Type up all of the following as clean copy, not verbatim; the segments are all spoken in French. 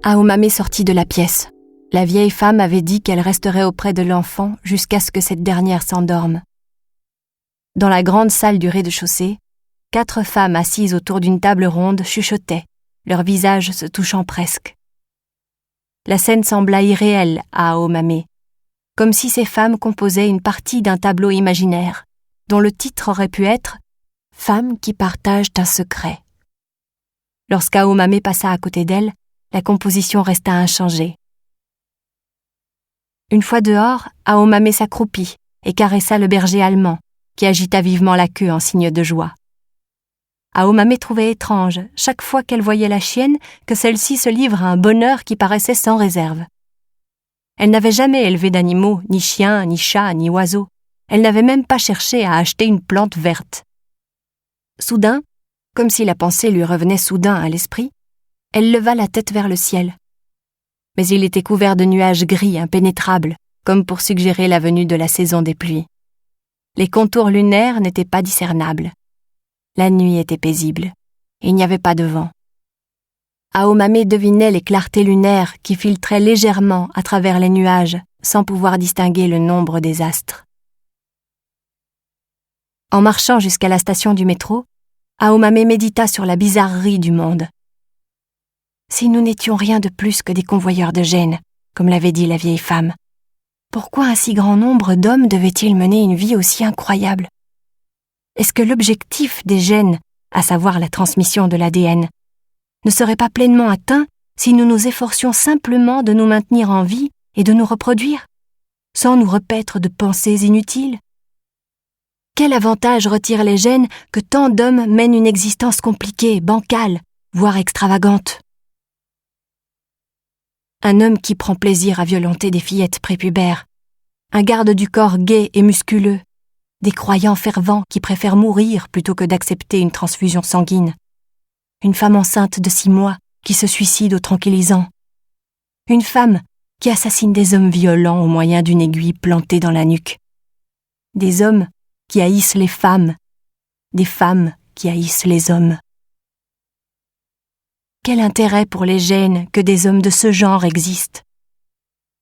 Aomame sortit de la pièce. La vieille femme avait dit qu'elle resterait auprès de l'enfant jusqu'à ce que cette dernière s'endorme. Dans la grande salle du rez-de-chaussée, 4 femmes assises autour d'une table ronde chuchotaient, leurs visages se touchant presque. La scène sembla irréelle à Aomame, comme si ces femmes composaient une partie d'un tableau imaginaire, dont le titre aurait pu être « Femmes qui partagent un secret ». Lorsqu'Aomame passa à côté d'elle, la composition resta inchangée. Une fois dehors, Aomame s'accroupit et caressa le berger allemand, qui agita vivement la queue en signe de joie. Aomame trouvait étrange, chaque fois qu'elle voyait la chienne, que celle-ci se livre à un bonheur qui paraissait sans réserve. Elle n'avait jamais élevé d'animaux, ni chiens, ni chats, ni oiseaux. Elle n'avait même pas cherché à acheter une plante verte. Soudain, comme si la pensée lui revenait soudain à l'esprit, elle leva la tête vers le ciel. Mais il était couvert de nuages gris impénétrables, comme pour suggérer la venue de la saison des pluies. Les contours lunaires n'étaient pas discernables. La nuit était paisible. Il n'y avait pas de vent. Aomame devinait les clartés lunaires qui filtraient légèrement à travers les nuages, sans pouvoir distinguer le nombre des astres. En marchant jusqu'à la station du métro, Aomame médita sur la bizarrerie du monde. Si nous n'étions rien de plus que des convoyeurs de gènes, comme l'avait dit la vieille femme, pourquoi un si grand nombre d'hommes devaient-ils mener une vie aussi incroyable? Est-ce que l'objectif des gènes, à savoir la transmission de l'ADN, ne serait pas pleinement atteint si nous nous efforcions simplement de nous maintenir en vie et de nous reproduire, sans nous repaître de pensées inutiles? Quel avantage retirent les gènes que tant d'hommes mènent une existence compliquée, bancale, voire extravagante? Un homme qui prend plaisir à violenter des fillettes prépubères, un garde du corps gai et musculeux, des croyants fervents qui préfèrent mourir plutôt que d'accepter une transfusion sanguine, une femme enceinte de 6 mois qui se suicide au tranquillisant, une femme qui assassine des hommes violents au moyen d'une aiguille plantée dans la nuque, des hommes qui haïssent les femmes, des femmes qui haïssent les hommes. Quel intérêt pour les gènes que des hommes de ce genre existent?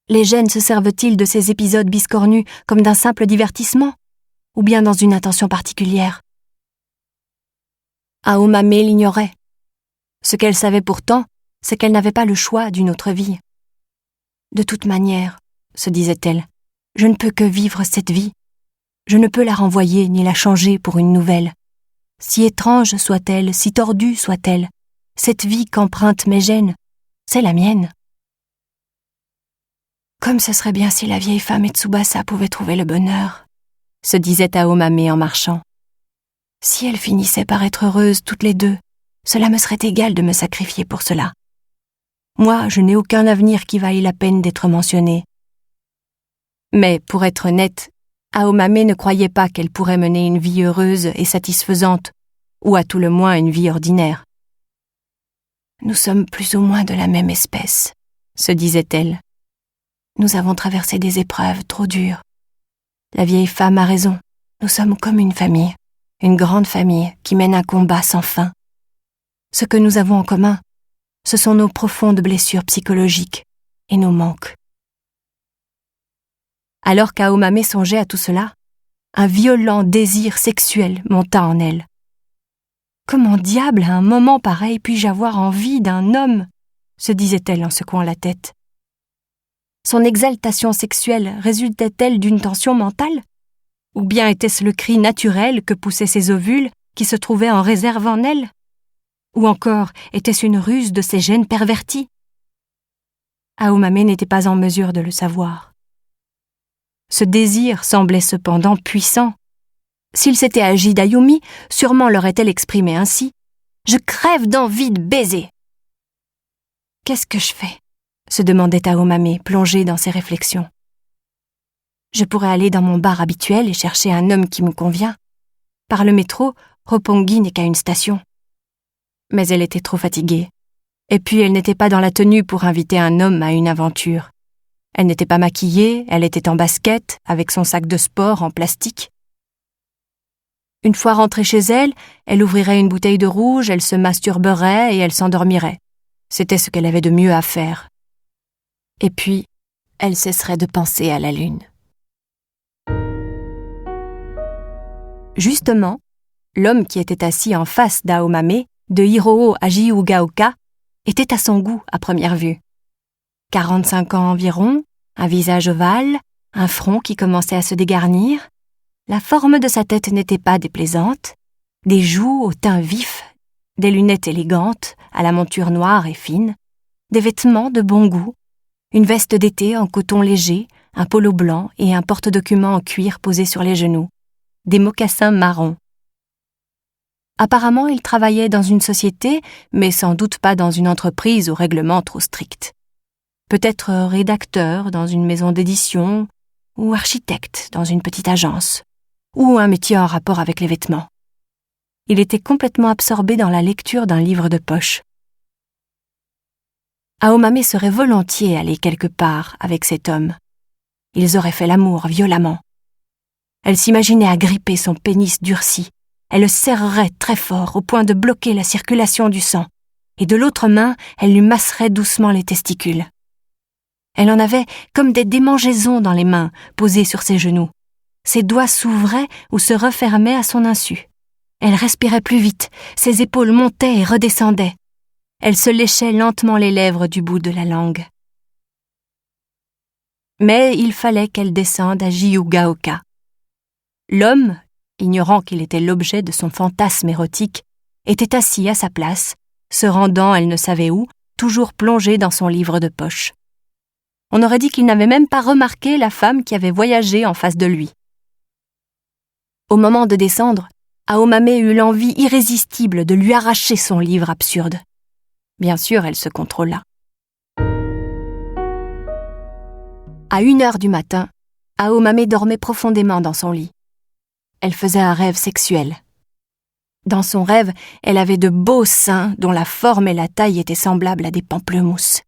Les gènes se servent-ils de ces épisodes biscornus comme d'un simple divertissement, ou bien dans une intention particulière? Aomame l'ignorait. Ce qu'elle savait pourtant, c'est qu'elle n'avait pas le choix d'une autre vie. De toute manière, se disait-elle, je ne peux que vivre cette vie. Je ne peux la renvoyer ni la changer pour une nouvelle. Si étrange soit-elle, si tordue soit-elle, cette vie qu'empruntent mes gènes, c'est la mienne. Comme ce serait bien si la vieille femme et Tsubasa pouvaient trouver le bonheur, se disait Aomame en marchant. Si elles finissaient par être heureuses toutes les deux, cela me serait égal de me sacrifier pour cela. Moi, je n'ai aucun avenir qui vaille la peine d'être mentionné. Mais, pour être honnête, Aomame ne croyait pas qu'elle pourrait mener une vie heureuse et satisfaisante, ou à tout le moins une vie ordinaire. Nous sommes plus ou moins de la même espèce, se disait-elle. Nous avons traversé des épreuves trop dures. La vieille femme a raison, nous sommes comme une famille, une grande famille qui mène un combat sans fin. Ce que nous avons en commun, ce sont nos profondes blessures psychologiques et nos manques. Alors qu'Aomame songeait à tout cela, un violent désir sexuel monta en elle. Comment diable, à un moment pareil, puis-je avoir envie d'un homme? Se disait-elle en secouant la tête. Son exaltation sexuelle résultait-elle d'une tension mentale? Ou bien était-ce le cri naturel que poussaient ses ovules qui se trouvaient en réserve en elle? Ou encore était-ce une ruse de ses gènes pervertis? Aomame n'était pas en mesure de le savoir. Ce désir semblait cependant puissant. S'il s'était agi d'Ayumi, sûrement l'aurait-elle exprimé ainsi. « Je crève d'envie de baiser !» « Qu'est-ce que je fais ?» se demandait Aomame, plongée dans ses réflexions. « Je pourrais aller dans mon bar habituel et chercher un homme qui me convient. Par le métro, Roppongi n'est qu'à une station. » Mais elle était trop fatiguée. Et puis elle n'était pas dans la tenue pour inviter un homme à une aventure. Elle n'était pas maquillée, elle était en basket, avec son sac de sport en plastique. Une fois rentrée chez elle, elle ouvrirait une bouteille de rouge, elle se masturberait et elle s'endormirait. C'était ce qu'elle avait de mieux à faire. Et puis, elle cesserait de penser à la lune. Justement, l'homme qui était assis en face d'Aomame, de Hiroo Hajiugaoka, était à son goût à première vue. 45 ans environ, un visage ovale, un front qui commençait à se dégarnir. La forme de sa tête n'était pas déplaisante, des joues au teint vif, des lunettes élégantes, à la monture noire et fine, des vêtements de bon goût, une veste d'été en coton léger, un polo blanc et un porte-documents en cuir posé sur les genoux, des mocassins marrons. Apparemment, il travaillait dans une société, mais sans doute pas dans une entreprise aux règlements trop stricts. Peut-être rédacteur dans une maison d'édition, ou architecte dans une petite agence, ou un métier en rapport avec les vêtements. Il était complètement absorbé dans la lecture d'un livre de poche. Aomame serait volontiers allée quelque part avec cet homme. Ils auraient fait l'amour violemment. Elle s'imaginait agripper son pénis durci. Elle le serrerait très fort au point de bloquer la circulation du sang, et de l'autre main, elle lui masserait doucement les testicules. Elle en avait comme des démangeaisons dans les mains, posées sur ses genoux. Ses doigts s'ouvraient ou se refermaient à son insu. Elle respirait plus vite, ses épaules montaient et redescendaient. Elle se léchait lentement les lèvres du bout de la langue. Mais il fallait qu'elle descende à Hajiugaoka. L'homme, ignorant qu'il était l'objet de son fantasme érotique, était assis à sa place, se rendant elle ne savait où, toujours plongé dans son livre de poche. On aurait dit qu'il n'avait même pas remarqué la femme qui avait voyagé en face de lui. Au moment de descendre, Aomame eut l'envie irrésistible de lui arracher son livre absurde. Bien sûr, elle se contrôla. À 1h du matin, Aomame dormait profondément dans son lit. Elle faisait un rêve sexuel. Dans son rêve, elle avait de beaux seins dont la forme et la taille étaient semblables à des pamplemousses.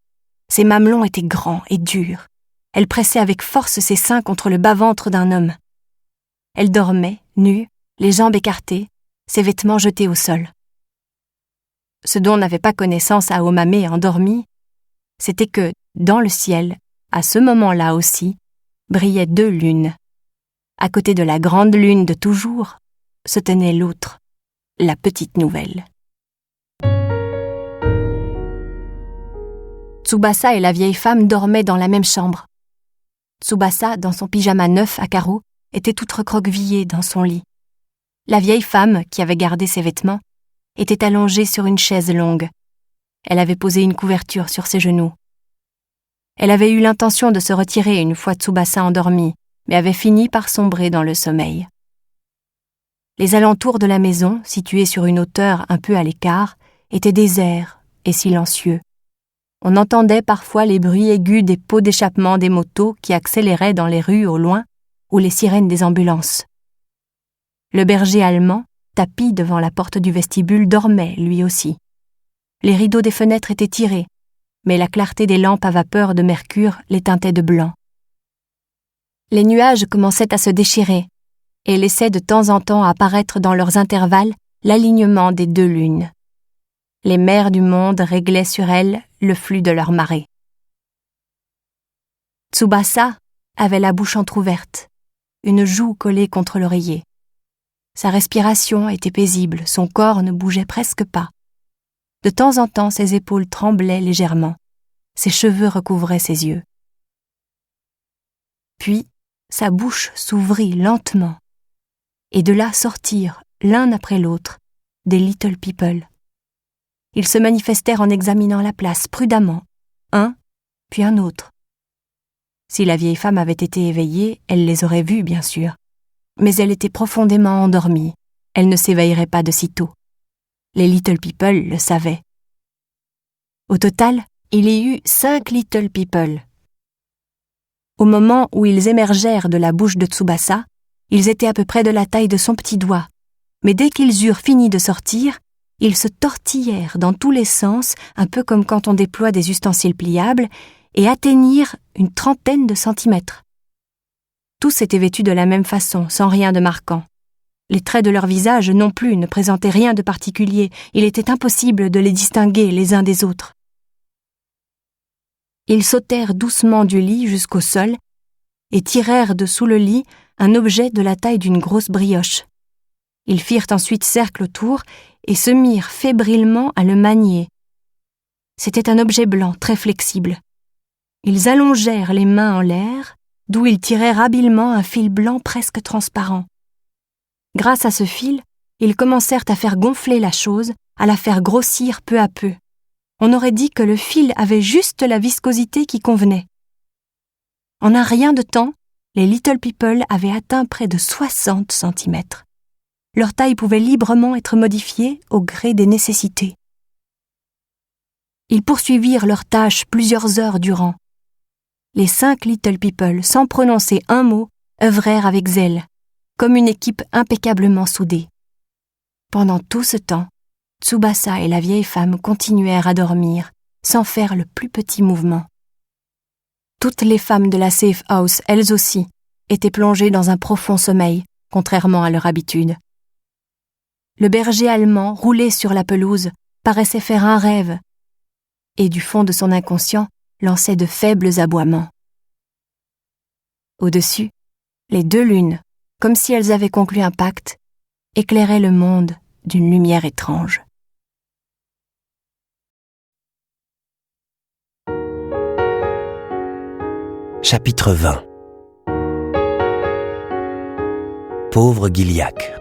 Ses mamelons étaient grands et durs. Elle pressait avec force ses seins contre le bas-ventre d'un homme. Elle dormait, nue, les jambes écartées, ses vêtements jetés au sol. Ce dont n'avait pas connaissance Aomame endormie, c'était que, dans le ciel, à ce moment-là aussi, brillaient 2 lunes. À côté de la grande lune de toujours, se tenait l'autre, la petite nouvelle. Tsubasa et la vieille femme dormaient dans la même chambre. Tsubasa, dans son pyjama neuf à carreaux, était toute recroquevillée dans son lit. La vieille femme, qui avait gardé ses vêtements, était allongée sur une chaise longue. Elle avait posé une couverture sur ses genoux. Elle avait eu l'intention de se retirer une fois Tsubasa endormi, mais avait fini par sombrer dans le sommeil. Les alentours de la maison, situés sur une hauteur un peu à l'écart, étaient déserts et silencieux. On entendait parfois les bruits aigus des pots d'échappement des motos qui accéléraient dans les rues au loin, ou les sirènes des ambulances. Le berger allemand, tapi devant la porte du vestibule, dormait lui aussi. Les rideaux des fenêtres étaient tirés, mais la clarté des lampes à vapeur de mercure les teintait de blanc. Les nuages commençaient à se déchirer et laissaient de temps en temps apparaître dans leurs intervalles l'alignement des 2 lunes. Les mers du monde réglaient sur elles le flux de leurs marées. Tsubasa avait la bouche entr'ouverte, une joue collée contre l'oreiller. Sa respiration était paisible, son corps ne bougeait presque pas. De temps en temps, ses épaules tremblaient légèrement, ses cheveux recouvraient ses yeux. Puis, sa bouche s'ouvrit lentement, et de là sortirent, l'un après l'autre, des Little People. Ils se manifestèrent en examinant la place prudemment, un, puis un autre. Si la vieille femme avait été éveillée, elle les aurait vus, bien sûr. Mais elle était profondément endormie. Elle ne s'éveillerait pas de sitôt. Les Little People le savaient. Au total, il y eut 5 Little People. Au moment où ils émergèrent de la bouche de Tsubasa, ils étaient à peu près de la taille de son petit doigt. Mais dès qu'ils eurent fini de sortir, ils se tortillèrent dans tous les sens, un peu comme quand on déploie des ustensiles pliables, et atteignirent une 30aine de centimètres. Tous étaient vêtus de la même façon, sans rien de marquant. Les traits de leur visage non plus ne présentaient rien de particulier, il était impossible de les distinguer les uns des autres. Ils sautèrent doucement du lit jusqu'au sol et tirèrent de sous le lit un objet de la taille d'une grosse brioche. Ils firent ensuite cercle autour et se mirent fébrilement à le manier. C'était un objet blanc très flexible. Ils allongèrent les mains en l'air, d'où ils tirèrent habilement un fil blanc presque transparent. Grâce à ce fil, ils commencèrent à faire gonfler la chose, à la faire grossir peu à peu. On aurait dit que le fil avait juste la viscosité qui convenait. En un rien de temps, les Little People avaient atteint près de 60 centimètres. Leur taille pouvait librement être modifiée au gré des nécessités. Ils poursuivirent leur tâche plusieurs heures durant. Les 5 Little People, sans prononcer un mot, œuvrèrent avec zèle, comme une équipe impeccablement soudée. Pendant tout ce temps, Tsubasa et la vieille femme continuèrent à dormir, sans faire le plus petit mouvement. Toutes les femmes de la safe house, elles aussi, étaient plongées dans un profond sommeil, contrairement à leur habitude. Le berger allemand, roulé sur la pelouse, paraissait faire un rêve, et du fond de son inconscient, lançait de faibles aboiements. Au-dessus, les 2 lunes, comme si elles avaient conclu un pacte, éclairaient le monde d'une lumière étrange. Chapitre 20. Pauvre Gilliac.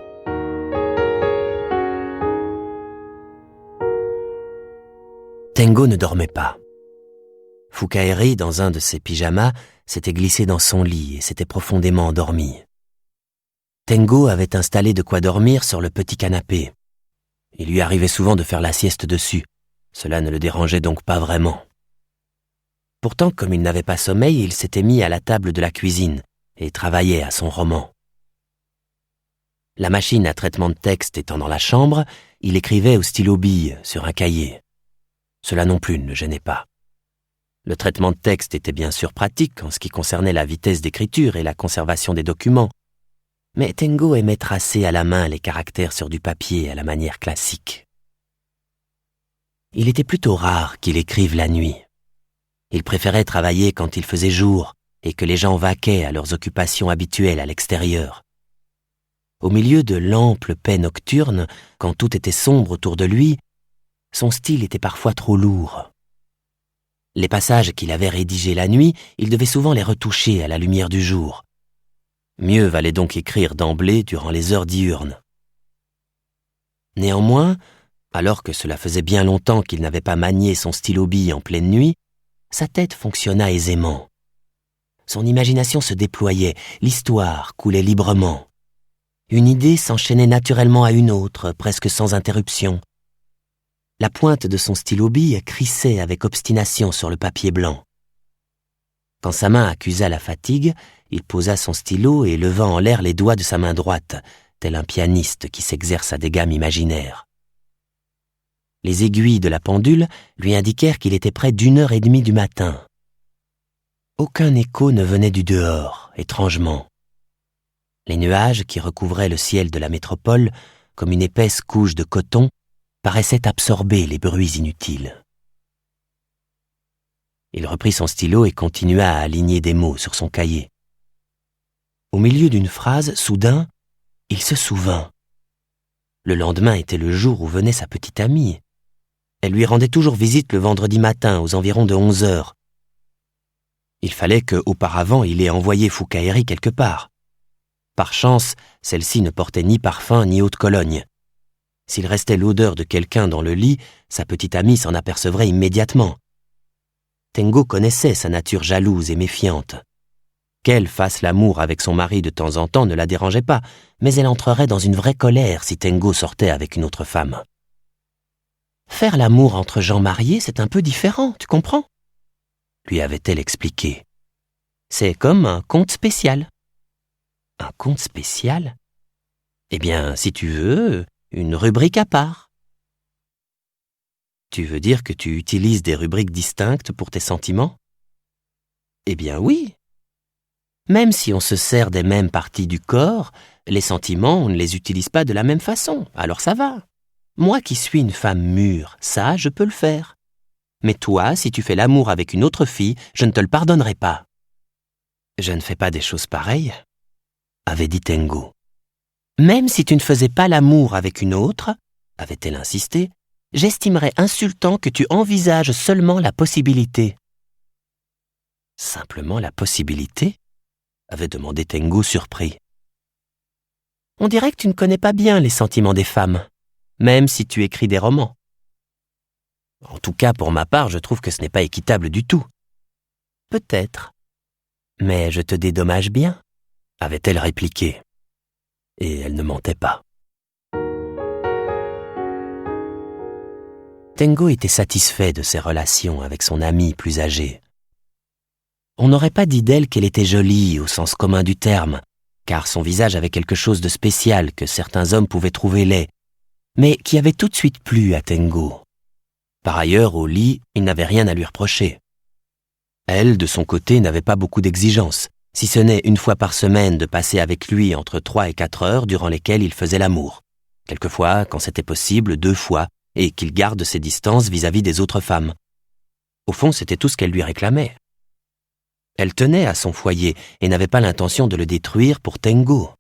Tengo ne dormait pas. Fukaeri, dans un de ses pyjamas, s'était glissé dans son lit et s'était profondément endormi. Tengo avait installé de quoi dormir sur le petit canapé. Il lui arrivait souvent de faire la sieste dessus. Cela ne le dérangeait donc pas vraiment. Pourtant, comme il n'avait pas sommeil, il s'était mis à la table de la cuisine et travaillait à son roman. La machine à traitement de texte étant dans la chambre, il écrivait au stylo-bille sur un cahier. Cela non plus ne le gênait pas. Le traitement de texte était bien sûr pratique en ce qui concernait la vitesse d'écriture et la conservation des documents, mais Tengo aimait tracer à la main les caractères sur du papier à la manière classique. Il était plutôt rare qu'il écrive la nuit. Il préférait travailler quand il faisait jour et que les gens vaquaient à leurs occupations habituelles à l'extérieur. Au milieu de l'ample paix nocturne, quand tout était sombre autour de lui, son style était parfois trop lourd. Les passages qu'il avait rédigés la nuit, il devait souvent les retoucher à la lumière du jour. Mieux valait donc écrire d'emblée durant les heures diurnes. Néanmoins, alors que cela faisait bien longtemps qu'il n'avait pas manié son stylo-bille en pleine nuit, sa tête fonctionna aisément. Son imagination se déployait, l'histoire coulait librement. Une idée s'enchaînait naturellement à une autre, presque sans interruption. La pointe de son stylo-bille crissait avec obstination sur le papier blanc. Quand sa main accusa la fatigue, il posa son stylo et leva en l'air les doigts de sa main droite, tel un pianiste qui s'exerce à des gammes imaginaires. Les aiguilles de la pendule lui indiquèrent qu'il était près d'1h30 du matin. Aucun écho ne venait du dehors, étrangement. Les nuages qui recouvraient le ciel de la métropole, comme une épaisse couche de coton, paraissaient absorber les bruits inutiles. Il reprit son stylo et continua à aligner des mots sur son cahier. Au milieu d'une phrase, soudain, il se souvint. Le lendemain était le jour où venait sa petite amie. Elle lui rendait toujours visite le vendredi matin, aux environs de 11h. Il fallait qu'auparavant il ait envoyé Fukaeri quelque part. Par chance, celle-ci ne portait ni parfum ni eau de Cologne. S'il restait l'odeur de quelqu'un dans le lit, sa petite amie s'en apercevrait immédiatement. Tengo connaissait sa nature jalouse et méfiante. Qu'elle fasse l'amour avec son mari de temps en temps ne la dérangeait pas, mais elle entrerait dans une vraie colère si Tengo sortait avec une autre femme. Faire l'amour entre gens mariés, c'est un peu différent, tu comprends ? Lui avait-elle expliqué. C'est comme un compte spécial. Un compte spécial ? Eh bien, si tu veux, une rubrique à part. Tu veux dire que tu utilises des rubriques distinctes pour tes sentiments ? Eh bien oui. Même si on se sert des mêmes parties du corps, les sentiments, on ne les utilise pas de la même façon, alors ça va. Moi qui suis une femme mûre, ça, je peux le faire. Mais toi, si tu fais l'amour avec une autre fille, je ne te le pardonnerai pas. » »« Je ne fais pas des choses pareilles, » avait dit Tengo. « Même si tu ne faisais pas l'amour avec une autre, » avait-elle insisté, « j'estimerais insultant que tu envisages seulement la possibilité. » »« Simplement la possibilité ?» avait demandé Tengo surpris. « On dirait que tu ne connais pas bien les sentiments des femmes, même si tu écris des romans. En tout cas, pour ma part, je trouve que ce n'est pas équitable du tout. »« Peut-être, mais je te dédommage bien, » avait-elle répliqué. Et elle ne mentait pas. Tengo était satisfait de ses relations avec son amie plus âgée. On n'aurait pas dit d'elle qu'elle était jolie au sens commun du terme, car son visage avait quelque chose de spécial que certains hommes pouvaient trouver laid, mais qui avait tout de suite plu à Tengo. Par ailleurs, au lit, il n'avait rien à lui reprocher. Elle, de son côté, n'avait pas beaucoup d'exigences, si ce n'est une fois par semaine de passer avec lui entre 3 et 4 heures durant lesquelles il faisait l'amour. Quelquefois, quand c'était possible, 2 fois, et qu'il garde ses distances vis-à-vis des autres femmes. Au fond, c'était tout ce qu'elle lui réclamait. Elle tenait à son foyer et n'avait pas l'intention de le détruire pour Tengo.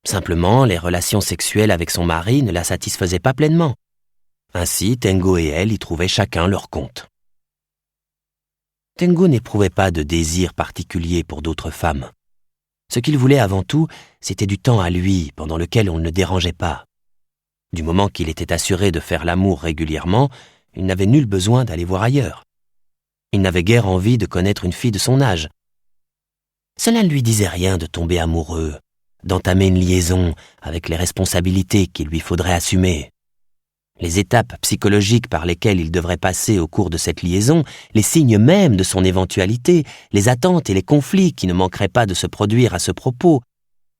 Simplement, les relations sexuelles avec son mari ne la satisfaisaient pas pleinement. Ainsi, Tengo et elle y trouvaient chacun leur compte. Tengo n'éprouvait pas de désir particulier pour d'autres femmes. Ce qu'il voulait avant tout, c'était du temps à lui, pendant lequel on ne le dérangeait pas. Du moment qu'il était assuré de faire l'amour régulièrement, il n'avait nul besoin d'aller voir ailleurs. Il n'avait guère envie de connaître une fille de son âge. Cela ne lui disait rien de tomber amoureux, d'entamer une liaison avec les responsabilités qu'il lui faudrait assumer. Les étapes psychologiques par lesquelles il devrait passer au cours de cette liaison, les signes même de son éventualité, les attentes et les conflits qui ne manqueraient pas de se produire à ce propos,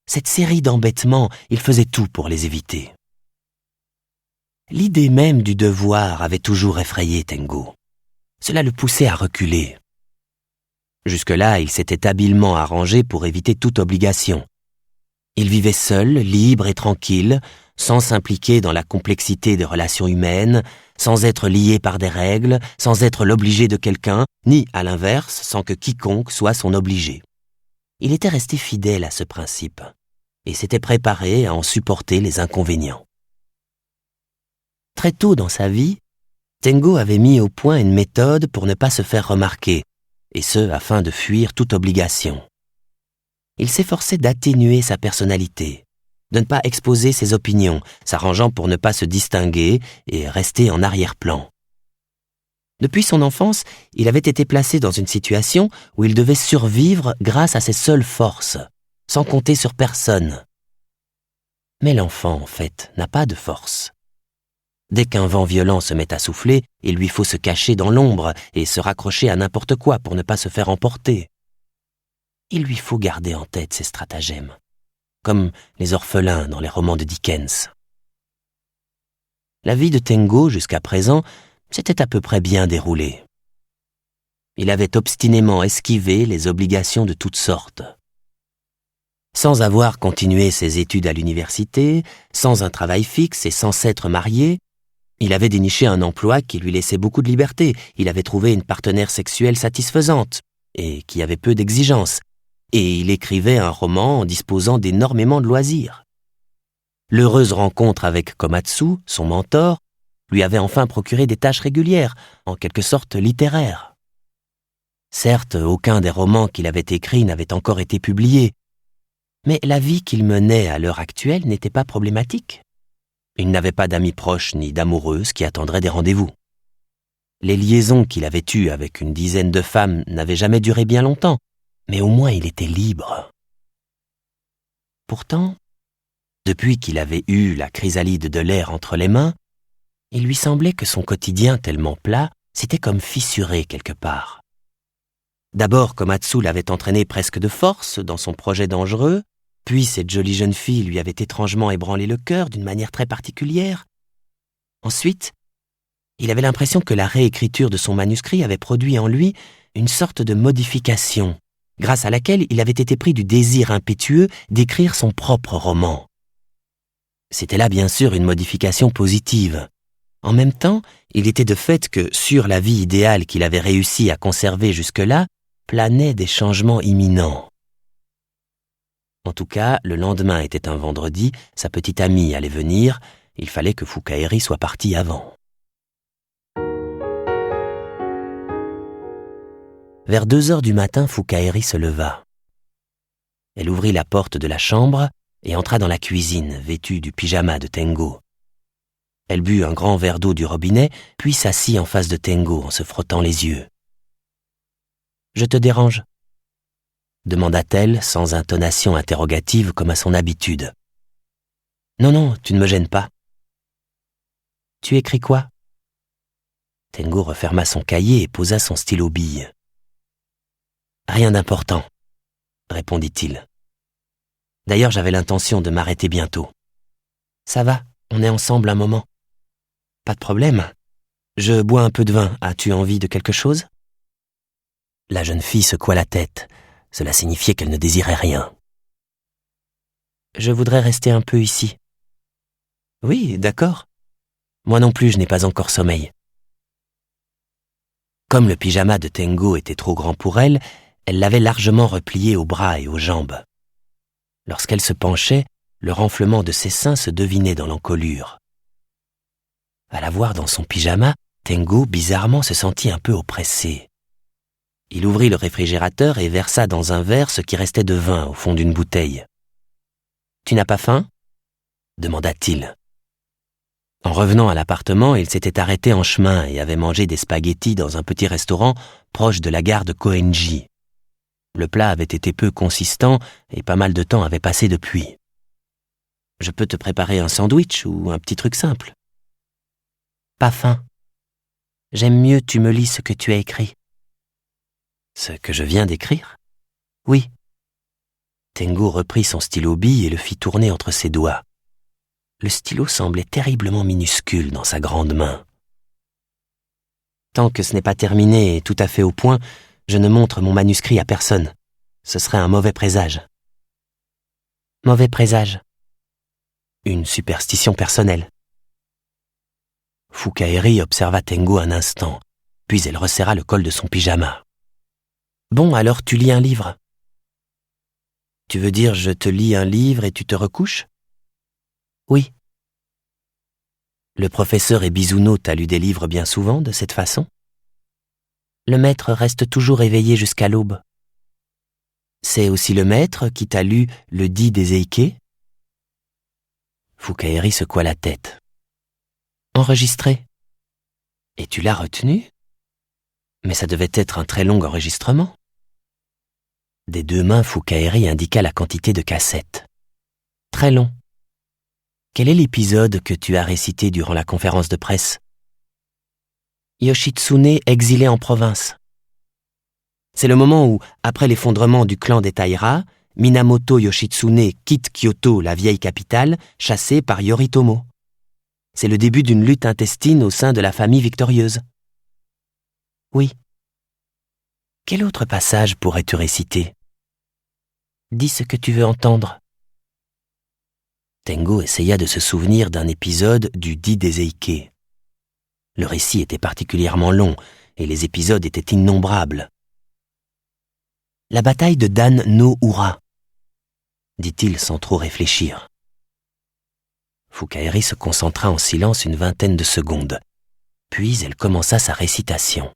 cette série d'embêtements, il faisait tout pour les éviter. L'idée même du devoir avait toujours effrayé Tengo. Cela le poussait à reculer. Jusque-là, il s'était habilement arrangé pour éviter toute obligation. Il vivait seul, libre et tranquille, sans s'impliquer dans la complexité des relations humaines, sans être lié par des règles, sans être l'obligé de quelqu'un, ni, à l'inverse, sans que quiconque soit son obligé. Il était resté fidèle à ce principe et s'était préparé à en supporter les inconvénients. Très tôt dans sa vie, Tengo avait mis au point une méthode pour ne pas se faire remarquer, et ce, afin de fuir toute obligation. Il s'efforçait d'atténuer sa personnalité, de ne pas exposer ses opinions, s'arrangeant pour ne pas se distinguer et rester en arrière-plan. Depuis son enfance, il avait été placé dans une situation où il devait survivre grâce à ses seules forces, sans compter sur personne. Mais l'enfant, en fait, n'a pas de force. Dès qu'un vent violent se met à souffler, il lui faut se cacher dans l'ombre et se raccrocher à n'importe quoi pour ne pas se faire emporter. Il lui faut garder en tête ses stratagèmes, comme les orphelins dans les romans de Dickens. La vie de Tengo, jusqu'à présent, s'était à peu près bien déroulée. Il avait obstinément esquivé les obligations de toutes sortes. Sans avoir continué ses études à l'université, sans un travail fixe et sans s'être marié, il avait déniché un emploi qui lui laissait beaucoup de liberté, il avait trouvé une partenaire sexuelle satisfaisante et qui avait peu d'exigences, et il écrivait un roman en disposant d'énormément de loisirs. L'heureuse rencontre avec Komatsu, son mentor, lui avait enfin procuré des tâches régulières, en quelque sorte littéraires. Certes, aucun des romans qu'il avait écrits n'avait encore été publié, mais la vie qu'il menait à l'heure actuelle n'était pas problématique. Il n'avait pas d'amis proches ni d'amoureuses qui attendraient des rendez-vous. Les liaisons qu'il avait eues avec une dizaine de femmes n'avaient jamais duré bien longtemps, mais au moins il était libre. Pourtant, depuis qu'il avait eu la chrysalide de l'air entre les mains, il lui semblait que son quotidien tellement plat s'était comme fissuré quelque part. D'abord, Komatsu l'avait entraîné presque de force dans son projet dangereux, puis cette jolie jeune fille lui avait étrangement ébranlé le cœur d'une manière très particulière. Ensuite, il avait l'impression que la réécriture de son manuscrit avait produit en lui une sorte de modification, grâce à laquelle il avait été pris du désir impétueux d'écrire son propre roman. C'était là bien sûr une modification positive, En même temps, il était de fait que, sur la vie idéale qu'il avait réussi à conserver jusque-là, planaient des changements imminents. En tout cas, le lendemain était un vendredi, sa petite amie allait venir, il fallait que Fukaeri soit parti avant. Vers 2 heures du matin, Fukaeri se leva. Elle ouvrit la porte de la chambre et entra dans la cuisine, vêtue du pyjama de Tengo. Elle but un grand verre d'eau du robinet, puis s'assit en face de Tengo en se frottant les yeux. « Je te dérange ?» demanda-t-elle sans intonation interrogative comme à son habitude. « Non, non, tu ne me gênes pas. »« Tu écris quoi ?» Tengo referma son cahier et posa son stylo bille. « Rien d'important, » répondit-il. « D'ailleurs, j'avais l'intention de m'arrêter bientôt. »« Ça va, on est ensemble un moment. »« Pas de problème. Je bois un peu de vin. As-tu envie de quelque chose ?» La jeune fille secoua la tête. Cela signifiait qu'elle ne désirait rien. « Je voudrais rester un peu ici. »« Oui, d'accord. Moi non plus, je n'ai pas encore sommeil. » Comme le pyjama de Tengo était trop grand pour elle, elle l'avait largement replié aux bras et aux jambes. Lorsqu'elle se penchait, le renflement de ses seins se devinait dans l'encolure. À la voir dans son pyjama, Tengo, bizarrement, se sentit un peu oppressé. Il ouvrit le réfrigérateur et versa dans un verre ce qui restait de vin au fond d'une bouteille. « Tu n'as pas faim ?» demanda-t-il. En revenant à l'appartement, il s'était arrêté en chemin et avait mangé des spaghettis dans un petit restaurant proche de la gare de Koenji. Le plat avait été peu consistant et pas mal de temps avait passé depuis. « Je peux te préparer un sandwich ou un petit truc simple. »« Pas faim. J'aime mieux tu me lis ce que tu as écrit. » Ce que je viens d'écrire ? Oui. Tengo reprit son stylo bille et le fit tourner entre ses doigts. Le stylo semblait terriblement minuscule dans sa grande main. Tant que ce n'est pas terminé et tout à fait au point, je ne montre mon manuscrit à personne. Ce serait un mauvais présage. Mauvais présage. Une superstition personnelle. Fukaeri observa Tengo un instant, puis elle resserra le col de son pyjama. Bon, alors tu lis un livre. Tu veux dire je te lis un livre et tu te recouches ? Oui. Le professeur et Bisounours t'a lu des livres bien souvent de cette façon ? Le maître reste toujours éveillé jusqu'à l'aube. C'est aussi le maître qui t'a lu le Dit des Eike ? Fukaeri secoua la tête. Enregistré. Et tu l'as retenu ? Mais ça devait être un très long enregistrement. Des deux mains, Fukaeri indiqua la quantité de cassettes. Très long. Quel est l'épisode que tu as récité durant la conférence de presse ? Yoshitsune exilé en province. C'est le moment où, après l'effondrement du clan des Taira, Minamoto Yoshitsune quitte Kyoto, la vieille capitale, chassée par Yoritomo. C'est le début d'une lutte intestine au sein de la famille victorieuse. Oui. Quel autre passage pourrais-tu réciter ? Dis ce que tu veux entendre. Tengo essaya de se souvenir d'un épisode du Dit des Eike. Le récit était particulièrement long et les épisodes étaient innombrables. La bataille de Dan no Ura, dit-il sans trop réfléchir. Fukaeri se concentra en silence une vingtaine de secondes, puis elle commença sa récitation.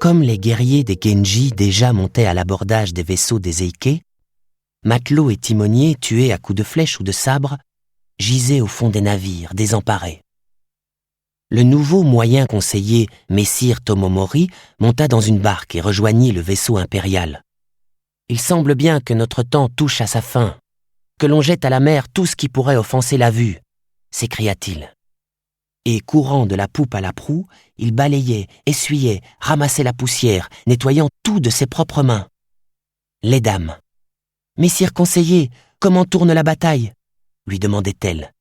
Comme les guerriers des Genji déjà montaient à l'abordage des vaisseaux des Eike, matelots et timoniers tués à coups de flèche ou de sabre gisaient au fond des navires, désemparés. Le nouveau moyen conseiller, Messire Tomomori, monta dans une barque et rejoignit le vaisseau impérial. « Il semble bien que notre temps touche à sa fin, que l'on jette à la mer tout ce qui pourrait offenser la vue, » s'écria-t-il. Et courant de la poupe à la proue, il balayait, essuyait, ramassait la poussière, nettoyant tout de ses propres mains. Les dames. « Messire conseiller, comment tourne la bataille ?» lui demandait-elle.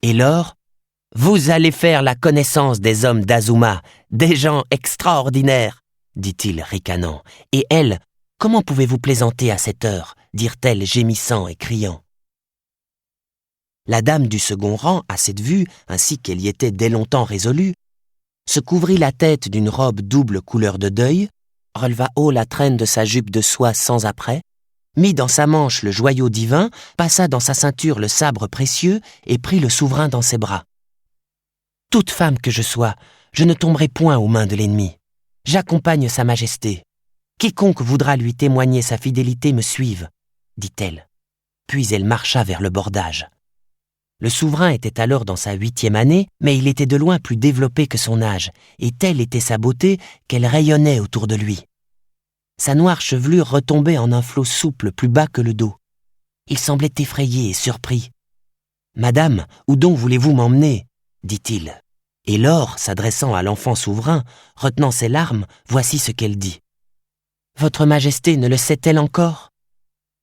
Et lors, « Vous allez faire la connaissance des hommes d'Azuma, des gens extraordinaires !» dit-il ricanant. Et elle, Comment pouvez-vous plaisanter à cette heure » dirent-elles gémissant et criant. La dame du second rang, à cette vue, ainsi qu'elle y était dès longtemps résolue, se couvrit la tête d'une robe double couleur de deuil, releva haut la traîne de sa jupe de soie sans apprêt, mit dans sa manche le joyau divin, passa dans sa ceinture le sabre précieux et prit le souverain dans ses bras. « Toute femme que je sois, je ne tomberai point aux mains de l'ennemi. J'accompagne sa majesté. Quiconque voudra lui témoigner sa fidélité me suive, » dit-elle. Puis elle marcha vers le bordage. Le souverain était alors dans sa 8e année, mais il était de loin plus développé que son âge, et telle était sa beauté qu'elle rayonnait autour de lui. Sa noire chevelure retombait en un flot souple plus bas que le dos. Il semblait effrayé et surpris. « Madame, où donc voulez-vous m'emmener » dit-il. Et Laure, s'adressant à l'enfant souverain, retenant ses larmes, voici ce qu'elle dit. « Votre Majesté ne le sait-elle encore ?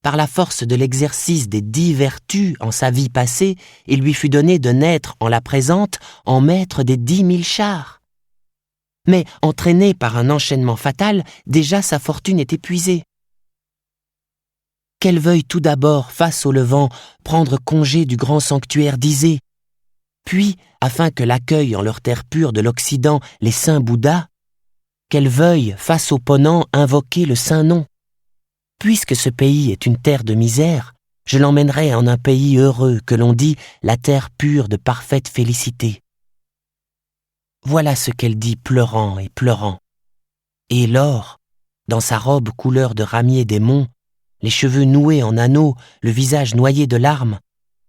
Par la force de l'exercice des 10 vertus en sa vie passée, il lui fut donné de naître en la présente en maître des 10 000 chars. Mais, entraîné par un enchaînement fatal, déjà sa fortune est épuisée. Qu'elle veuille tout d'abord, face au levant, prendre congé du grand sanctuaire d'Isée, puis, afin que l'accueillent en leur terre pure de l'Occident les saints Bouddhas, qu'elle veuille, face au Ponant, invoquer le saint nom. Puisque ce pays est une terre de misère, je l'emmènerai en un pays heureux que l'on dit la terre pure de parfaite félicité. Voilà ce qu'elle dit pleurant et pleurant. Et Laure, dans sa robe couleur de ramier des monts, les cheveux noués en anneaux, le visage noyé de larmes,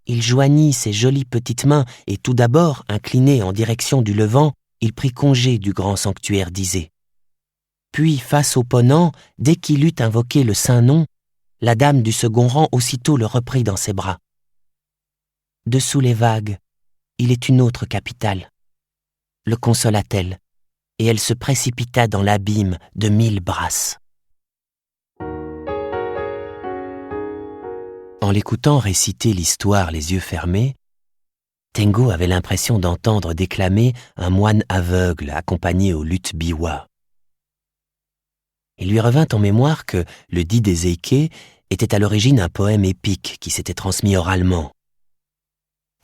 il joignit ses jolies petites mains et tout d'abord, incliné en direction du levant, il prit congé du grand sanctuaire d'Isée. Puis, face au Ponant, dès qu'il eut invoqué le saint nom, la dame du second rang aussitôt le reprit dans ses bras. Dessous les vagues, il est une autre capitale. Le consola-t-elle, et elle se précipita dans l'abîme de 1000 brasses. En l'écoutant réciter l'histoire les yeux fermés, Tengo avait l'impression d'entendre déclamer un moine aveugle accompagné au luth biwa. Il lui revint en mémoire que le dit des Eike était à l'origine un poème épique qui s'était transmis oralement.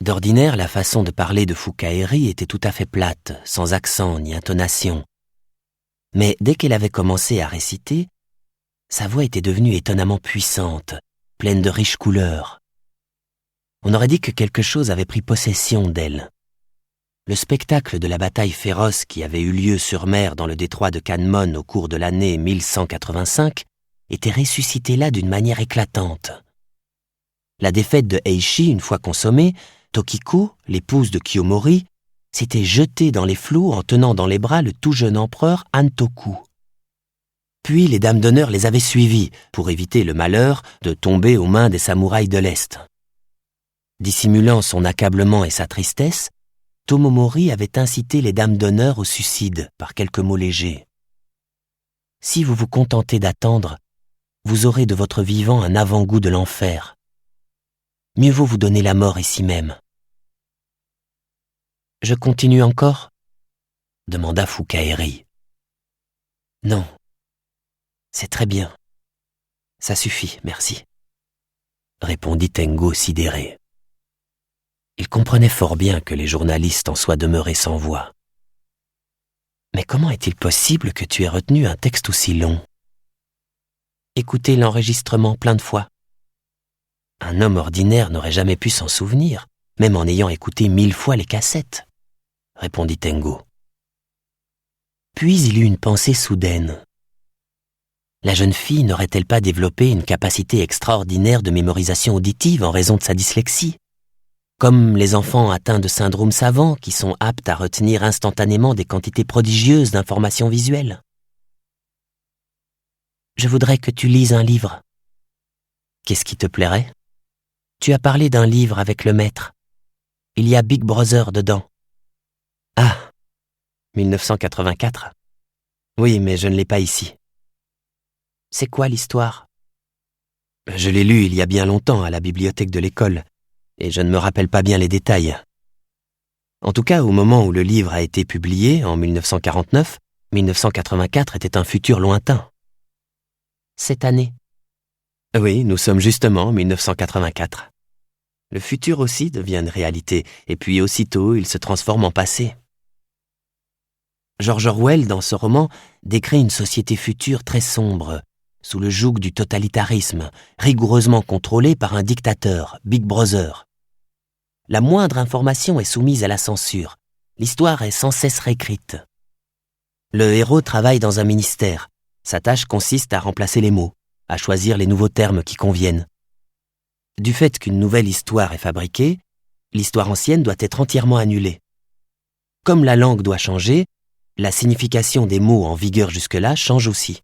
D'ordinaire, la façon de parler de Fukaeri était tout à fait plate, sans accent ni intonation. Mais dès qu'elle avait commencé à réciter, sa voix était devenue étonnamment puissante, pleine de riches couleurs. On aurait dit que quelque chose avait pris possession d'elle. Le spectacle de la bataille féroce qui avait eu lieu sur mer dans le détroit de Kanmon au cours de l'année 1185 était ressuscité là d'une manière éclatante. La défaite de Heishi, une fois consommée, Tokiko, l'épouse de Kiyomori, s'était jetée dans les flots en tenant dans les bras le tout jeune empereur Antoku. Puis les dames d'honneur les avaient suivis pour éviter le malheur de tomber aux mains des samouraïs de l'Est. Dissimulant son accablement et sa tristesse, Tomomori avait incité les dames d'honneur au suicide par quelques mots légers. « Si vous vous contentez d'attendre, vous aurez de votre vivant un avant-goût de l'enfer. Mieux vaut vous donner la mort ici même. »« Je continue encore » demanda Fukaeri. « Non, c'est très bien. Ça suffit, merci. » répondit Tengo sidéré. Il comprenait fort bien que les journalistes en soient demeurés sans voix. Mais comment est-il possible que tu aies retenu un texte aussi long ? Écoutez l'enregistrement plein de fois. Un homme ordinaire n'aurait jamais pu s'en souvenir, même en ayant écouté 1000 fois les cassettes, répondit Tengo. Puis il eut une pensée soudaine. La jeune fille n'aurait-elle pas développé une capacité extraordinaire de mémorisation auditive en raison de sa dyslexie ? Comme les enfants atteints de syndrome savant qui sont aptes à retenir instantanément des quantités prodigieuses d'informations visuelles. Je voudrais que tu lises un livre. Qu'est-ce qui te plairait ? Tu as parlé d'un livre avec le maître. Il y a Big Brother dedans. Ah, 1984. Oui, mais je ne l'ai pas ici. C'est quoi l'histoire ? Je l'ai lu il y a bien longtemps à la bibliothèque de l'école. Et je ne me rappelle pas bien les détails. En tout cas, au moment où le livre a été publié, en 1949, 1984 était un futur lointain. cette année. Oui, nous sommes justement en 1984. Le futur aussi devient une réalité, et puis aussitôt il se transforme en passé. George Orwell, dans ce roman, décrit une société future très sombre, sous le joug du totalitarisme, rigoureusement contrôlée par un dictateur, Big Brother. La moindre information est soumise à la censure. L'histoire est sans cesse réécrite. Le héros travaille dans un ministère. Sa tâche consiste à remplacer les mots, à choisir les nouveaux termes qui conviennent. Du fait qu'une nouvelle histoire est fabriquée, l'histoire ancienne doit être entièrement annulée. Comme la langue doit changer, la signification des mots en vigueur jusque-là change aussi.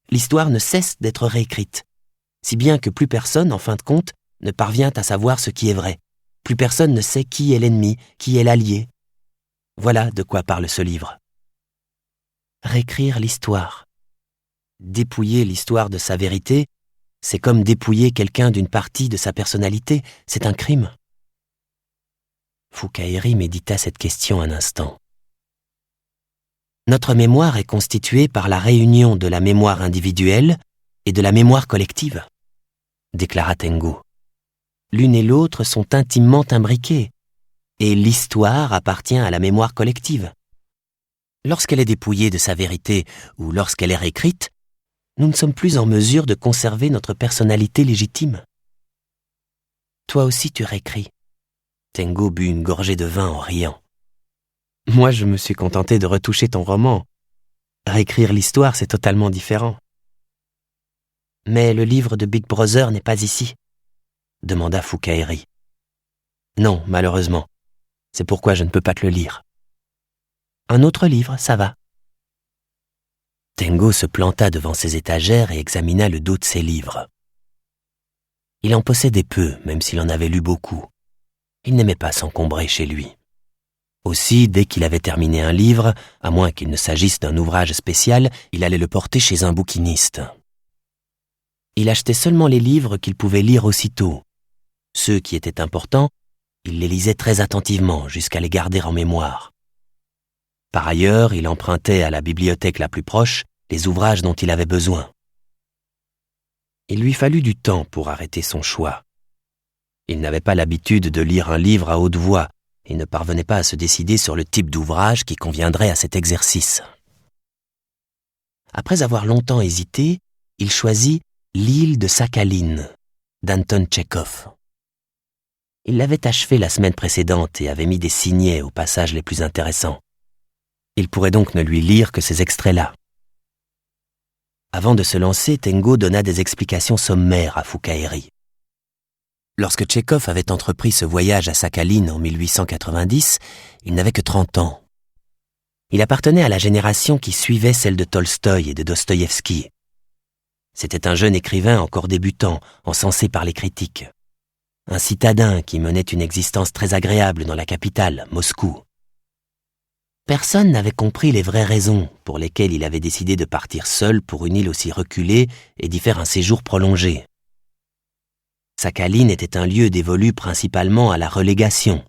L'histoire ne cesse d'être réécrite, si bien que plus personne, en fin de compte, ne parvient à savoir ce qui est vrai. Plus personne ne sait qui est l'ennemi, qui est l'allié. Voilà de quoi parle ce livre. Réécrire l'histoire. Dépouiller l'histoire de sa vérité, c'est comme dépouiller quelqu'un d'une partie de sa personnalité, c'est un crime. Foukaeri médita cette question un instant. Notre mémoire est constituée par la réunion de la mémoire individuelle et de la mémoire collective, déclara Tengo. L'une et l'autre sont intimement imbriquées, et l'histoire appartient à la mémoire collective. Lorsqu'elle est dépouillée de sa vérité ou lorsqu'elle est réécrite, nous ne sommes plus en mesure de conserver notre personnalité légitime. Toi aussi tu réécris. Tengo but une gorgée de vin en riant. Moi, je me suis contenté de retoucher ton roman. Réécrire l'histoire, c'est totalement différent. Mais le livre de Big Brother n'est pas ici, demanda Foukaeri. Non, malheureusement. C'est pourquoi je ne peux pas te le lire. Un autre livre, ça va. Tengo se planta devant ses étagères et examina le dos de ses livres. Il en possédait peu, même s'il en avait lu beaucoup. Il n'aimait pas s'encombrer chez lui. Aussi, dès qu'il avait terminé un livre, à moins qu'il ne s'agisse d'un ouvrage spécial, il allait le porter chez un bouquiniste. Il achetait seulement les livres qu'il pouvait lire aussitôt. Ceux qui étaient importants, il les lisait très attentivement jusqu'à les garder en mémoire. Par ailleurs, il empruntait à la bibliothèque la plus proche les ouvrages dont il avait besoin. Il lui fallut du temps pour arrêter son choix. Il n'avait pas l'habitude de lire un livre à haute voix et ne parvenait pas à se décider sur le type d'ouvrage qui conviendrait à cet exercice. Après avoir longtemps hésité, il choisit L'île de Sakhaline, d'Anton Tchekhov. Il l'avait achevé la semaine précédente et avait mis des signets aux passages les plus intéressants. Il pourrait donc ne lui lire que ces extraits-là. Avant de se lancer, Tengo donna des explications sommaires à Foukaeri. Lorsque Tchekhov avait entrepris ce voyage à Sakhaline en 1890, il n'avait que 30 ans. Il appartenait à la génération qui suivait celle de Tolstoï et de Dostoïevski. C'était un jeune écrivain encore débutant, encensé par les critiques. Un citadin qui menait une existence très agréable dans la capitale, Moscou. Personne n'avait compris les vraies raisons pour lesquelles il avait décidé de partir seul pour une île aussi reculée et d'y faire un séjour prolongé. Sakhaline était un lieu dévolu principalement à la relégation.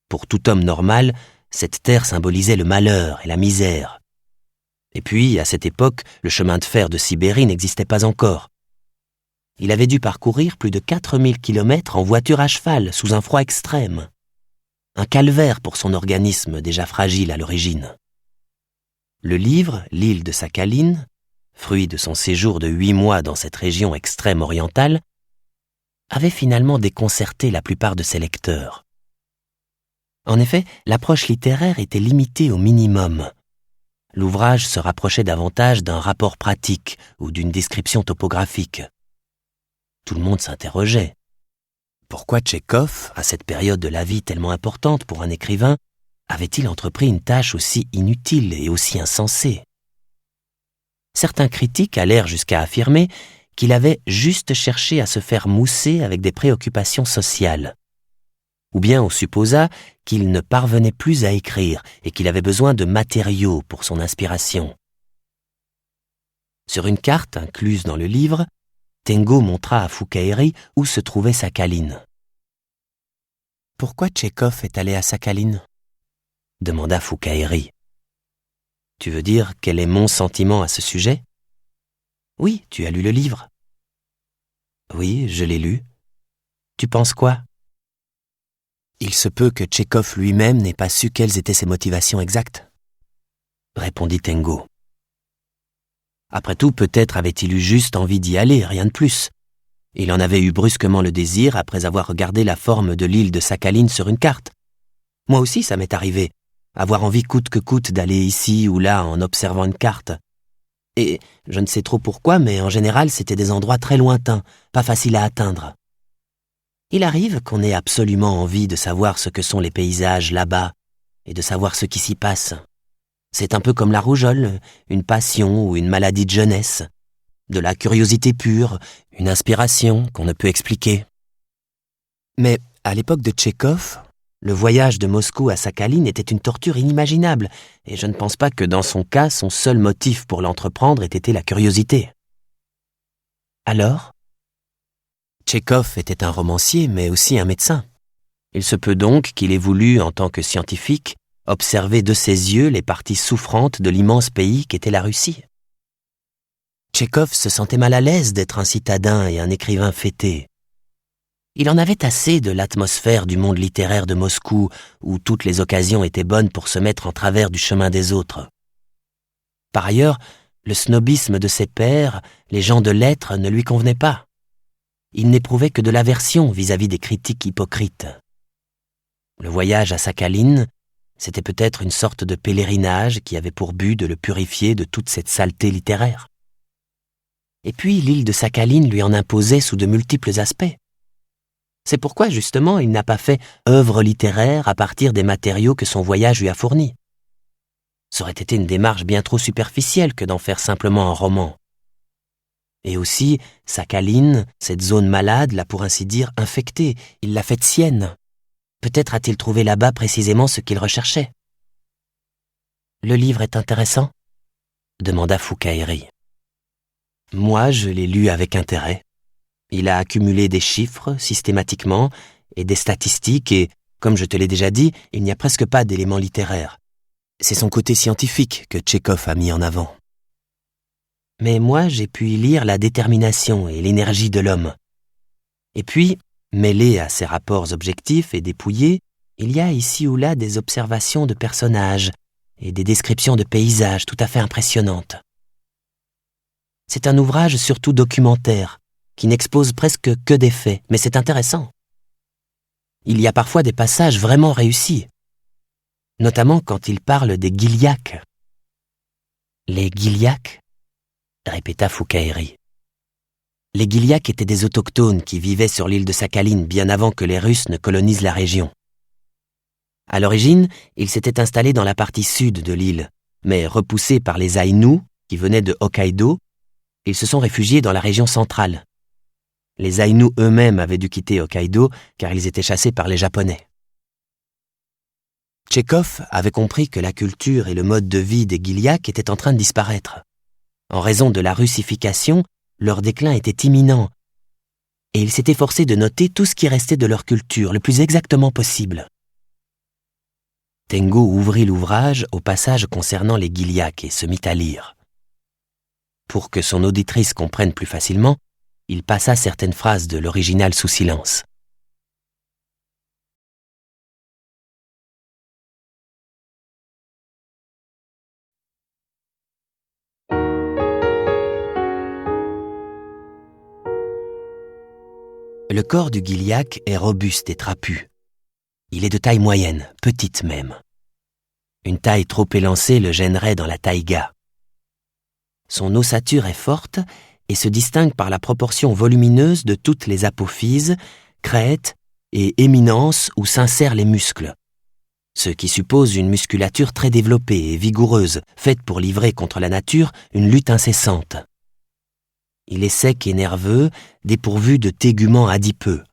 Pour tout homme normal, cette terre symbolisait le malheur et la misère. Et puis, à cette époque, le chemin de fer de Sibérie n'existait pas encore. Il avait dû parcourir plus de 4000 kilomètres en voiture à cheval, sous un froid extrême. Un calvaire pour son organisme déjà fragile à l'origine. Le livre, L'île de Sakhaline, fruit de son séjour de 8 mois dans cette région extrême orientale, avait finalement déconcerté la plupart de ses lecteurs. En effet, l'approche littéraire était limitée au minimum. L'ouvrage se rapprochait davantage d'un rapport pratique ou d'une description topographique. Tout le monde s'interrogeait. Pourquoi Tchekhov, à cette période de la vie tellement importante pour un écrivain, avait-il entrepris une tâche aussi inutile et aussi insensée? Certains critiques allèrent jusqu'à affirmer qu'il avait juste cherché à se faire mousser avec des préoccupations sociales. Ou bien on supposa qu'il ne parvenait plus à écrire et qu'il avait besoin de matériaux pour son inspiration. Sur une carte incluse dans le livre, Tengo montra à Foukaeri où se trouvait Sakhaline. « Pourquoi Tchekhov est allé à Sakhaline ?» demanda Foukaeri. « Tu veux dire quel est mon sentiment à ce sujet ? Oui, tu as lu le livre. Oui, je l'ai lu. Tu penses quoi? Il se peut que Tchekhov lui-même n'ait pas su quelles étaient ses motivations exactes, répondit Tengo. Après tout, peut-être avait-il eu juste envie d'y aller, rien de plus. Il en avait eu brusquement le désir après avoir regardé la forme de l'île de Sakhaline sur une carte. Moi aussi, ça m'est arrivé, avoir envie coûte que coûte d'aller ici ou là en observant une carte. Et je ne sais trop pourquoi, mais en général, c'était des endroits très lointains, pas faciles à atteindre. Il arrive qu'on ait absolument envie de savoir ce que sont les paysages là-bas et de savoir ce qui s'y passe. C'est un peu comme la rougeole, une passion ou une maladie de jeunesse. De la curiosité pure, une inspiration qu'on ne peut expliquer. Mais à l'époque de Tchekhov, le voyage de Moscou à Sakhaline était une torture inimaginable, et je ne pense pas que dans son cas, son seul motif pour l'entreprendre ait été la curiosité. Alors ? Tchekhov était un romancier, mais aussi un médecin. Il se peut donc qu'il ait voulu, en tant que scientifique, observer de ses yeux les parties souffrantes de l'immense pays qu'était la Russie. Tchekhov se sentait mal à l'aise d'être un citadin et un écrivain fêté. Il en avait assez de l'atmosphère du monde littéraire de Moscou, où toutes les occasions étaient bonnes pour se mettre en travers du chemin des autres. Par ailleurs, le snobisme de ses pairs, les gens de lettres, ne lui convenait pas. Il n'éprouvait que de l'aversion vis-à-vis des critiques hypocrites. Le voyage à Sakhaline, c'était peut-être une sorte de pèlerinage qui avait pour but de le purifier de toute cette saleté littéraire. Et puis l'île de Sakhaline lui en imposait sous de multiples aspects. C'est pourquoi, justement, il n'a pas fait œuvre littéraire à partir des matériaux que son voyage lui a fournis. Ça aurait été une démarche bien trop superficielle que d'en faire simplement un roman. Et aussi, Sakhaline, cette zone malade, l'a pour ainsi dire infectée, il l'a faite sienne. Peut-être a-t-il trouvé là-bas précisément ce qu'il recherchait. « Le livre est intéressant ?» demanda Foukaïri. Moi, je l'ai lu avec intérêt. Il a accumulé des chiffres, systématiquement, et des statistiques, et, comme je te l'ai déjà dit, il n'y a presque pas d'éléments littéraires. C'est son côté scientifique que Tchekhov a mis en avant. Mais moi, j'ai pu y lire la détermination et l'énergie de l'homme. Et puis, mêlé à ses rapports objectifs et dépouillés, il y a ici ou là des observations de personnages et des descriptions de paysages tout à fait impressionnantes. C'est un ouvrage surtout documentaire, qui n'expose presque que des faits, mais c'est intéressant. Il y a parfois des passages vraiment réussis, notamment quand il parle des Gilyak. Les Gilyak ? Répéta Foukaïri. Les Gilyak étaient des autochtones qui vivaient sur l'île de Sakhaline bien avant que les Russes ne colonisent la région. À l'origine, ils s'étaient installés dans la partie sud de l'île, mais repoussés par les Aïnous, qui venaient de Hokkaido, ils se sont réfugiés dans la région centrale. Les Aïnous eux-mêmes avaient dû quitter Hokkaido car ils étaient chassés par les Japonais. Tchekhov avait compris que la culture et le mode de vie des Gilyak étaient en train de disparaître. En raison de la russification, leur déclin était imminent, et il s'est efforcé de noter tout ce qui restait de leur culture le plus exactement possible. Tengo ouvrit l'ouvrage au passage concernant les Gilyak et se mit à lire. Pour que son auditrice comprenne plus facilement, il passa certaines phrases de l'original sous silence. Le corps du Gilyak est robuste et trapu. Il est de taille moyenne, petite même. Une taille trop élancée le gênerait dans la taïga. Son ossature est forte et se distingue par la proportion volumineuse de toutes les apophyses, crêtes et éminences où s'insèrent les muscles, ce qui suppose une musculature très développée et vigoureuse, faite pour livrer contre la nature une lutte incessante. Il est sec et nerveux, dépourvu de téguments adipeux.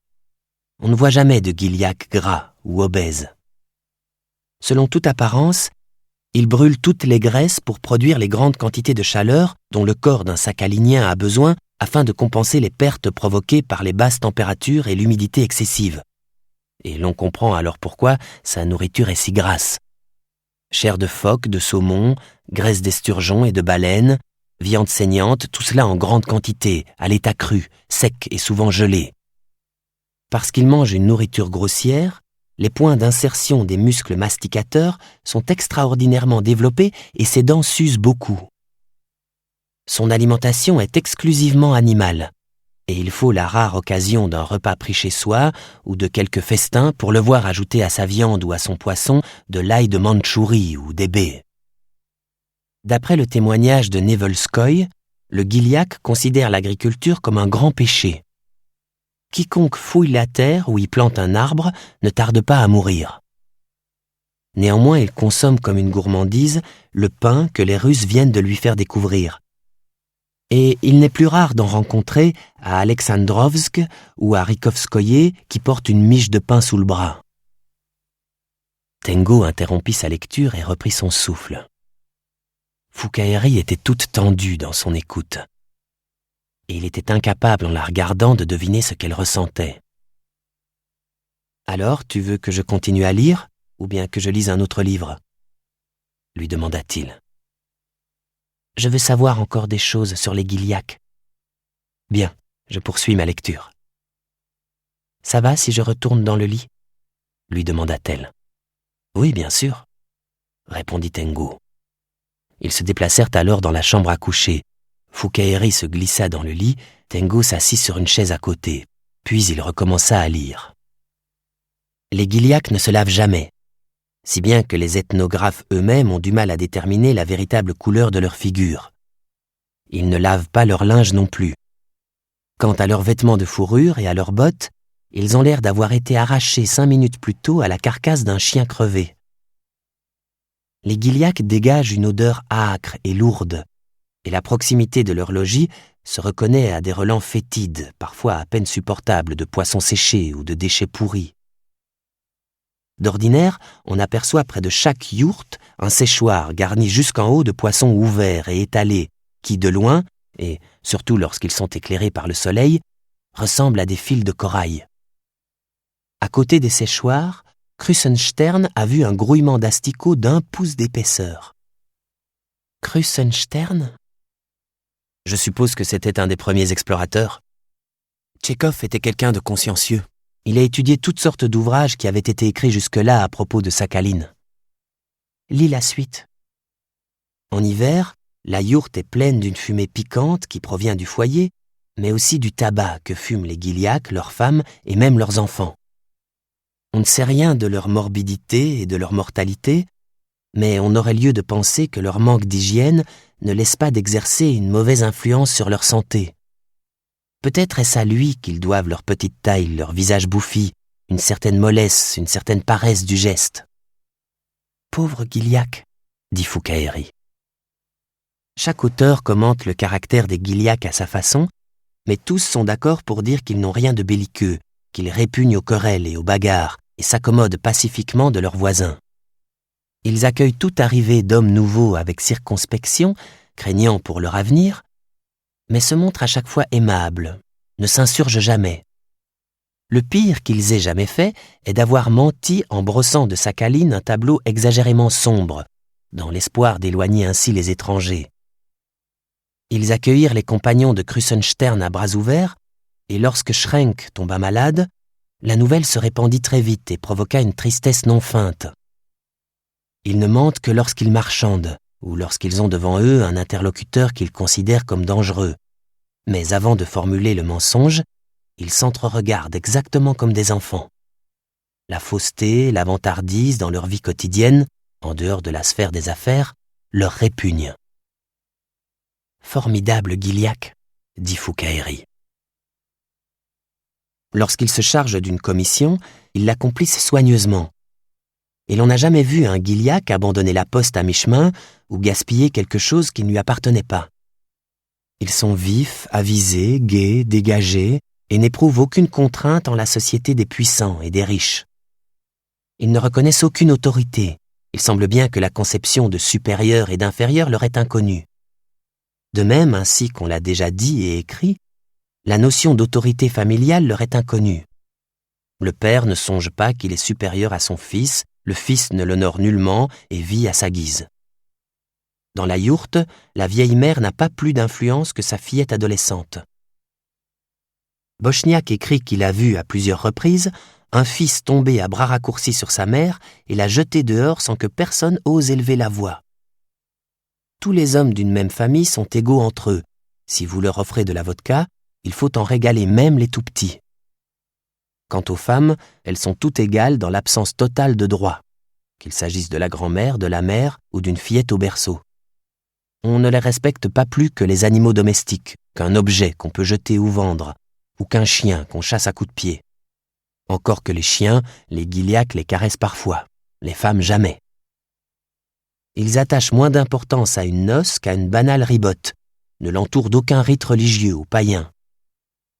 On ne voit jamais de Gilyak gras ou obèse. Selon toute apparence, il brûle toutes les graisses pour produire les grandes quantités de chaleur dont le corps d'un sakhalinien a besoin afin de compenser les pertes provoquées par les basses températures et l'humidité excessive. Et l'on comprend alors pourquoi sa nourriture est si grasse. Chair de phoque, de saumon, graisse d'esturgeon et de baleine, viande saignante, tout cela en grande quantité, à l'état cru, sec et souvent gelé. Parce qu'ils mangent une nourriture grossière, les points d'insertion des muscles masticateurs sont extraordinairement développés et ses dents s'usent beaucoup. Son alimentation est exclusivement animale, et il faut la rare occasion d'un repas pris chez soi ou de quelques festins pour le voir ajouter à sa viande ou à son poisson de l'ail de Mandchourie ou des baies. D'après le témoignage de Nevelskoy, le Gilyak considère l'agriculture comme un grand péché. Quiconque fouille la terre ou y plante un arbre ne tarde pas à mourir. Néanmoins, il consomme comme une gourmandise le pain que les Russes viennent de lui faire découvrir. Et il n'est plus rare d'en rencontrer à Alexandrovsk ou à Rikovskoye qui portent une miche de pain sous le bras. Tengo interrompit sa lecture et reprit son souffle. Foukaeri était toute tendue dans son écoute. Et il était incapable en la regardant de deviner ce qu'elle ressentait. « Alors, tu veux que je continue à lire, ou bien que je lise un autre livre ?» lui demanda-t-il. « Je veux savoir encore des choses sur les Gilyaks. »« Bien, je poursuis ma lecture. »« Ça va si je retourne dans le lit ?» lui demanda-t-elle. « Oui, bien sûr, » répondit Tengo. Ils se déplacèrent alors dans la chambre à coucher. Foukaeri se glissa dans le lit, Tengo s'assit sur une chaise à côté, puis il recommença à lire. Les Gilyaks ne se lavent jamais, si bien que les ethnographes eux-mêmes ont du mal à déterminer la véritable couleur de leur figure. Ils ne lavent pas leur linge non plus. Quant à leurs vêtements de fourrure et à leurs bottes, ils ont l'air d'avoir été arrachés 5 minutes plus tôt à la carcasse d'un chien crevé. Les Gilyaks dégagent une odeur âcre et lourde, et la proximité de leur logis se reconnaît à des relents fétides, parfois à peine supportables, de poissons séchés ou de déchets pourris. D'ordinaire, on aperçoit près de chaque yourte un séchoir garni jusqu'en haut de poissons ouverts et étalés, qui de loin, et surtout lorsqu'ils sont éclairés par le soleil, ressemblent à des fils de corail. À côté des séchoirs, Krusenstern a vu un grouillement d'asticots d'1 pouce d'épaisseur. Krusenstern ? Je suppose que c'était un des premiers explorateurs. Tchekhov était quelqu'un de consciencieux. Il a étudié toutes sortes d'ouvrages qui avaient été écrits jusque-là à propos de Sakhaline. Lis la suite. En hiver, la yourte est pleine d'une fumée piquante qui provient du foyer, mais aussi du tabac que fument les Gilyaks, leurs femmes et même leurs enfants. On ne sait rien de leur morbidité et de leur mortalité, mais on aurait lieu de penser que leur manque d'hygiène ne laisse pas d'exercer une mauvaise influence sur leur santé. Peut-être est-ce à lui qu'ils doivent leur petite taille, leur visage bouffi, une certaine mollesse, une certaine paresse du geste. « Pauvre Gilyak » dit Foukaeri. Chaque auteur commente le caractère des Gilyaks à sa façon, mais tous sont d'accord pour dire qu'ils n'ont rien de belliqueux, qu'ils répugnent aux querelles et aux bagarres et s'accommodent pacifiquement de leurs voisins. Ils accueillent toute arrivée d'hommes nouveaux avec circonspection, craignant pour leur avenir, mais se montrent à chaque fois aimables, ne s'insurgent jamais. Le pire qu'ils aient jamais fait est d'avoir menti en brossant de Sakhaline un tableau exagérément sombre, dans l'espoir d'éloigner ainsi les étrangers. Ils accueillirent les compagnons de Krusenstern à bras ouverts, et lorsque Schrenk tomba malade, la nouvelle se répandit très vite et provoqua une tristesse non feinte. Ils ne mentent que lorsqu'ils marchandent, ou lorsqu'ils ont devant eux un interlocuteur qu'ils considèrent comme dangereux. Mais avant de formuler le mensonge, ils s'entre-regardent exactement comme des enfants. La fausseté, la vantardise dans leur vie quotidienne, en dehors de la sphère des affaires, leur répugnent. « Formidable Gilyak » dit Foukaeri. Lorsqu'ils se chargent d'une commission, ils l'accomplissent soigneusement. Et l'on n'a jamais vu un Gilyak abandonner la poste à mi-chemin ou gaspiller quelque chose qui ne lui appartenait pas. Ils sont vifs, avisés, gais, dégagés, et n'éprouvent aucune contrainte en la société des puissants et des riches. Ils ne reconnaissent aucune autorité. Il semble bien que la conception de supérieur et d'inférieur leur est inconnue. De même, ainsi qu'on l'a déjà dit et écrit, la notion d'autorité familiale leur est inconnue. Le père ne songe pas qu'il est supérieur à son fils, le fils ne l'honore nullement et vit à sa guise. Dans la yourte, la vieille mère n'a pas plus d'influence que sa fillette adolescente. Bochniak écrit qu'il a vu à plusieurs reprises un fils tomber à bras raccourcis sur sa mère et la jeter dehors sans que personne ose élever la voix. Tous les hommes d'une même famille sont égaux entre eux. Si vous leur offrez de la vodka, il faut en régaler même les tout-petits. Quant aux femmes, elles sont toutes égales dans l'absence totale de droit, qu'il s'agisse de la grand-mère, de la mère ou d'une fillette au berceau. On ne les respecte pas plus que les animaux domestiques, qu'un objet qu'on peut jeter ou vendre, ou qu'un chien qu'on chasse à coups de pied. Encore que les chiens, les Gilliaques les caressent parfois, les femmes jamais. Ils attachent moins d'importance à une noce qu'à une banale ribote, ne l'entourent d'aucun rite religieux ou païen.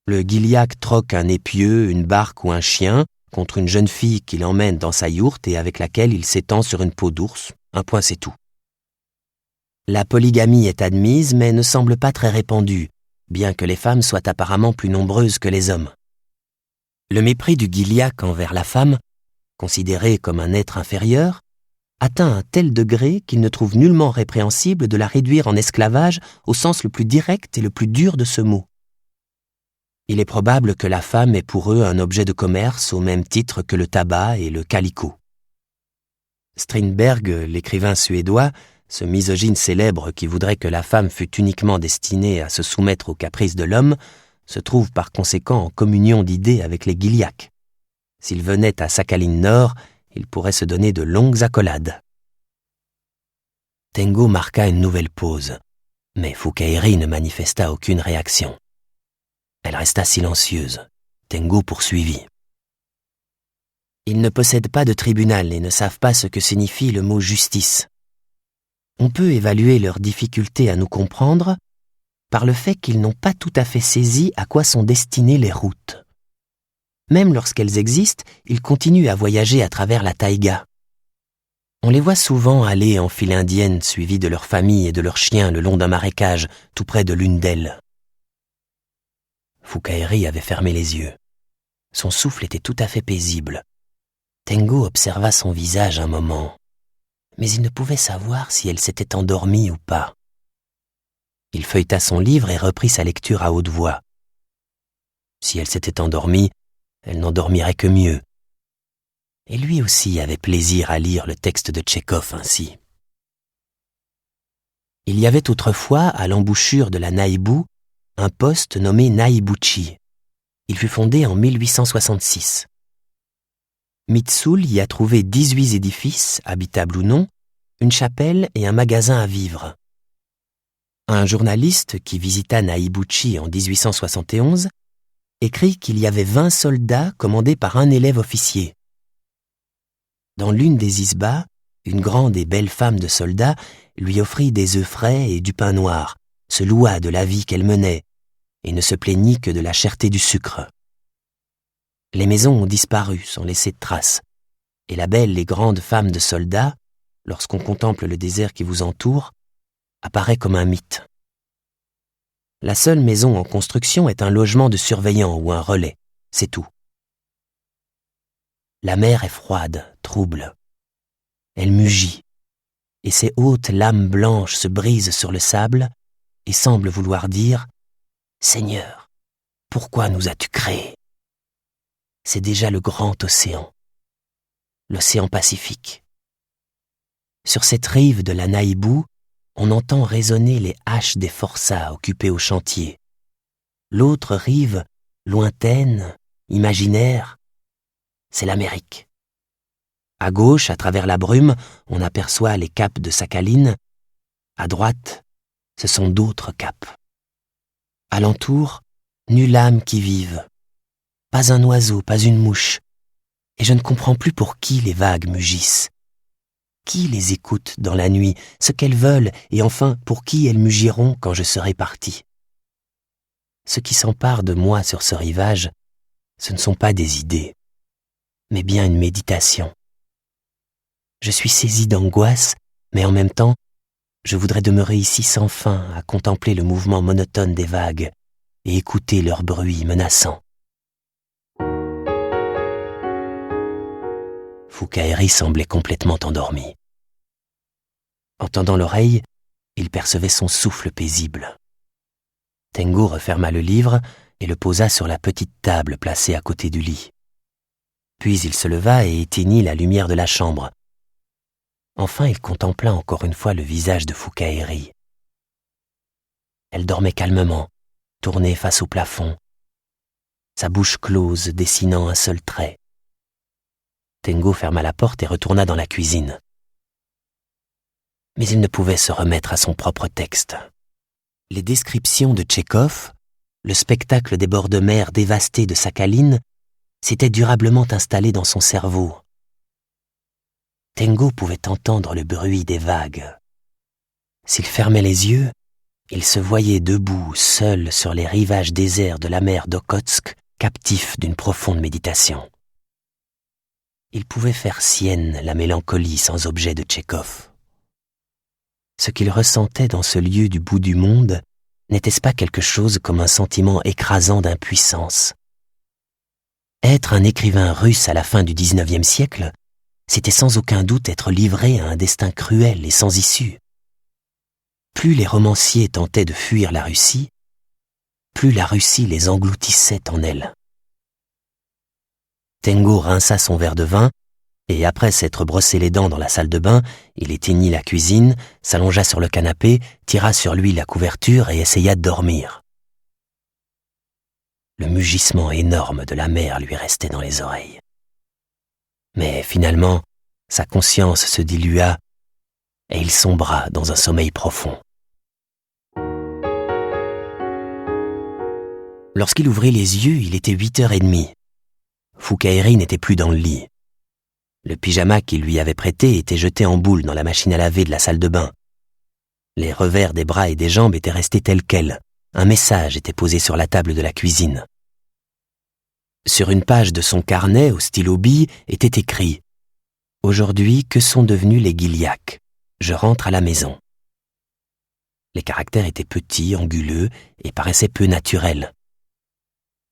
Le Gilliaque troque un épieu, une barque ou un chien contre une jeune fille qu'il emmène dans sa yourte et avec laquelle il s'étend sur une peau d'ours. Un point, c'est tout. La polygamie est admise mais ne semble pas très répandue, bien que les femmes soient apparemment plus nombreuses que les hommes. Le mépris du Gilliaque envers la femme, considérée comme un être inférieur, atteint un tel degré qu'il ne trouve nullement répréhensible de la réduire en esclavage au sens le plus direct et le plus dur de ce mot. Il est probable que la femme est pour eux un objet de commerce au même titre que le tabac et le calicot. Strindberg, l'écrivain suédois, ce misogyne célèbre qui voudrait que la femme fût uniquement destinée à se soumettre aux caprices de l'homme, se trouve par conséquent en communion d'idées avec les Gilliaques. S'il venait à Sakhaline-Nord, il pourrait se donner de longues accolades. Tengo marqua une nouvelle pause, mais Foukaïri ne manifesta aucune réaction. Elle resta silencieuse. Tengo poursuivit. Ils ne possèdent pas de tribunal et ne savent pas ce que signifie le mot justice. On peut évaluer leur difficulté à nous comprendre par le fait qu'ils n'ont pas tout à fait saisi à quoi sont destinées les routes. Même lorsqu'elles existent, ils continuent à voyager à travers la taïga. On les voit souvent aller en file indienne suivis de leur famille et de leurs chiens le long d'un marécage tout près de l'une d'elles. Foukaïri avait fermé les yeux. Son souffle était tout à fait paisible. Tengo observa son visage un moment, mais il ne pouvait savoir si elle s'était endormie ou pas. Il feuilleta son livre et reprit sa lecture à haute voix. Si elle s'était endormie, elle n'en dormirait que mieux. Et lui aussi avait plaisir à lire le texte de Tchekhov ainsi. Il y avait autrefois, à l'embouchure de la Naïbou, un poste nommé Naïbouchi. Il fut fondé en 1866. Mitsoul y a trouvé 18 édifices, habitables ou non, une chapelle et un magasin à vivres. Un journaliste qui visita Naïbouchi en 1871 écrit qu'il y avait 20 soldats commandés par un élève officier. Dans l'une des isbas, une grande et belle femme de soldat lui offrit des œufs frais et du pain noir, se loua de la vie qu'elle menait, et ne se plaignit que de la cherté du sucre. Les maisons ont disparu sans laisser de traces, et la belle et grande femme de soldat, lorsqu'on contemple le désert qui vous entoure, apparaît comme un mythe. La seule maison en construction est un logement de surveillant ou un relais, c'est tout. La mer est froide, trouble. Elle mugit, et ses hautes lames blanches se brisent sur le sable et semblent vouloir dire « Seigneur, pourquoi nous as-tu créés ?» C'est déjà le grand océan, l'océan Pacifique. Sur cette rive de la Naïbou, on entend résonner les haches des forçats occupés au chantier. L'autre rive, lointaine, imaginaire, c'est l'Amérique. À gauche, à travers la brume, on aperçoit les caps de Sakhaline. À droite, ce sont d'autres caps. Alentour, nulle âme qui vive. Pas un oiseau, pas une mouche. Et je ne comprends plus pour qui les vagues mugissent. Qui les écoute dans la nuit, ce qu'elles veulent, et enfin pour qui elles mugiront quand je serai parti. Ce qui s'empare de moi sur ce rivage, ce ne sont pas des idées, mais bien une méditation. Je suis saisi d'angoisse, mais en même temps, je voudrais demeurer ici sans fin à contempler le mouvement monotone des vagues et écouter leur bruit menaçant. Foukaïri semblait complètement endormi. En tendant l'oreille, il percevait son souffle paisible. Tengo referma le livre et le posa sur la petite table placée à côté du lit. Puis il se leva et éteignit la lumière de la chambre. Enfin, il contempla encore une fois le visage de Fukaeri. Elle dormait calmement, tournée face au plafond, sa bouche close dessinant un seul trait. Tengo ferma la porte et retourna dans la cuisine. Mais il ne pouvait se remettre à son propre texte. Les descriptions de Tchekhov, le spectacle des bords de mer dévastés de Sakhaline, s'étaient durablement installés dans son cerveau. Tengo pouvait entendre le bruit des vagues. S'il fermait les yeux, il se voyait debout, seul sur les rivages déserts de la mer d'Okhotsk, captif d'une profonde méditation. Il pouvait faire sienne la mélancolie sans objet de Tchekhov. Ce qu'il ressentait dans ce lieu du bout du monde, n'était-ce pas quelque chose comme un sentiment écrasant d'impuissance? Être un écrivain russe à la fin du XIXe siècle, c'était sans aucun doute être livré à un destin cruel et sans issue. Plus les romanciers tentaient de fuir la Russie, plus la Russie les engloutissait en elle. Tengo rinça son verre de vin, et après s'être brossé les dents dans la salle de bain, il éteignit la cuisine, s'allongea sur le canapé, tira sur lui la couverture et essaya de dormir. Le mugissement énorme de la mer lui restait dans les oreilles. Mais finalement, sa conscience se dilua et il sombra dans un sommeil profond. Lorsqu'il ouvrit les yeux, il était 8h30. Fukaeri n'était plus dans le lit. Le pyjama qu'il lui avait prêté était jeté en boule dans la machine à laver de la salle de bain. Les revers des bras et des jambes étaient restés tels quels. Un message était posé sur la table de la cuisine. Sur une page de son carnet au stylo bille était écrit « Aujourd'hui, que sont devenus les Guiliacs? Je rentre à la maison. » Les caractères étaient petits, anguleux et paraissaient peu naturels.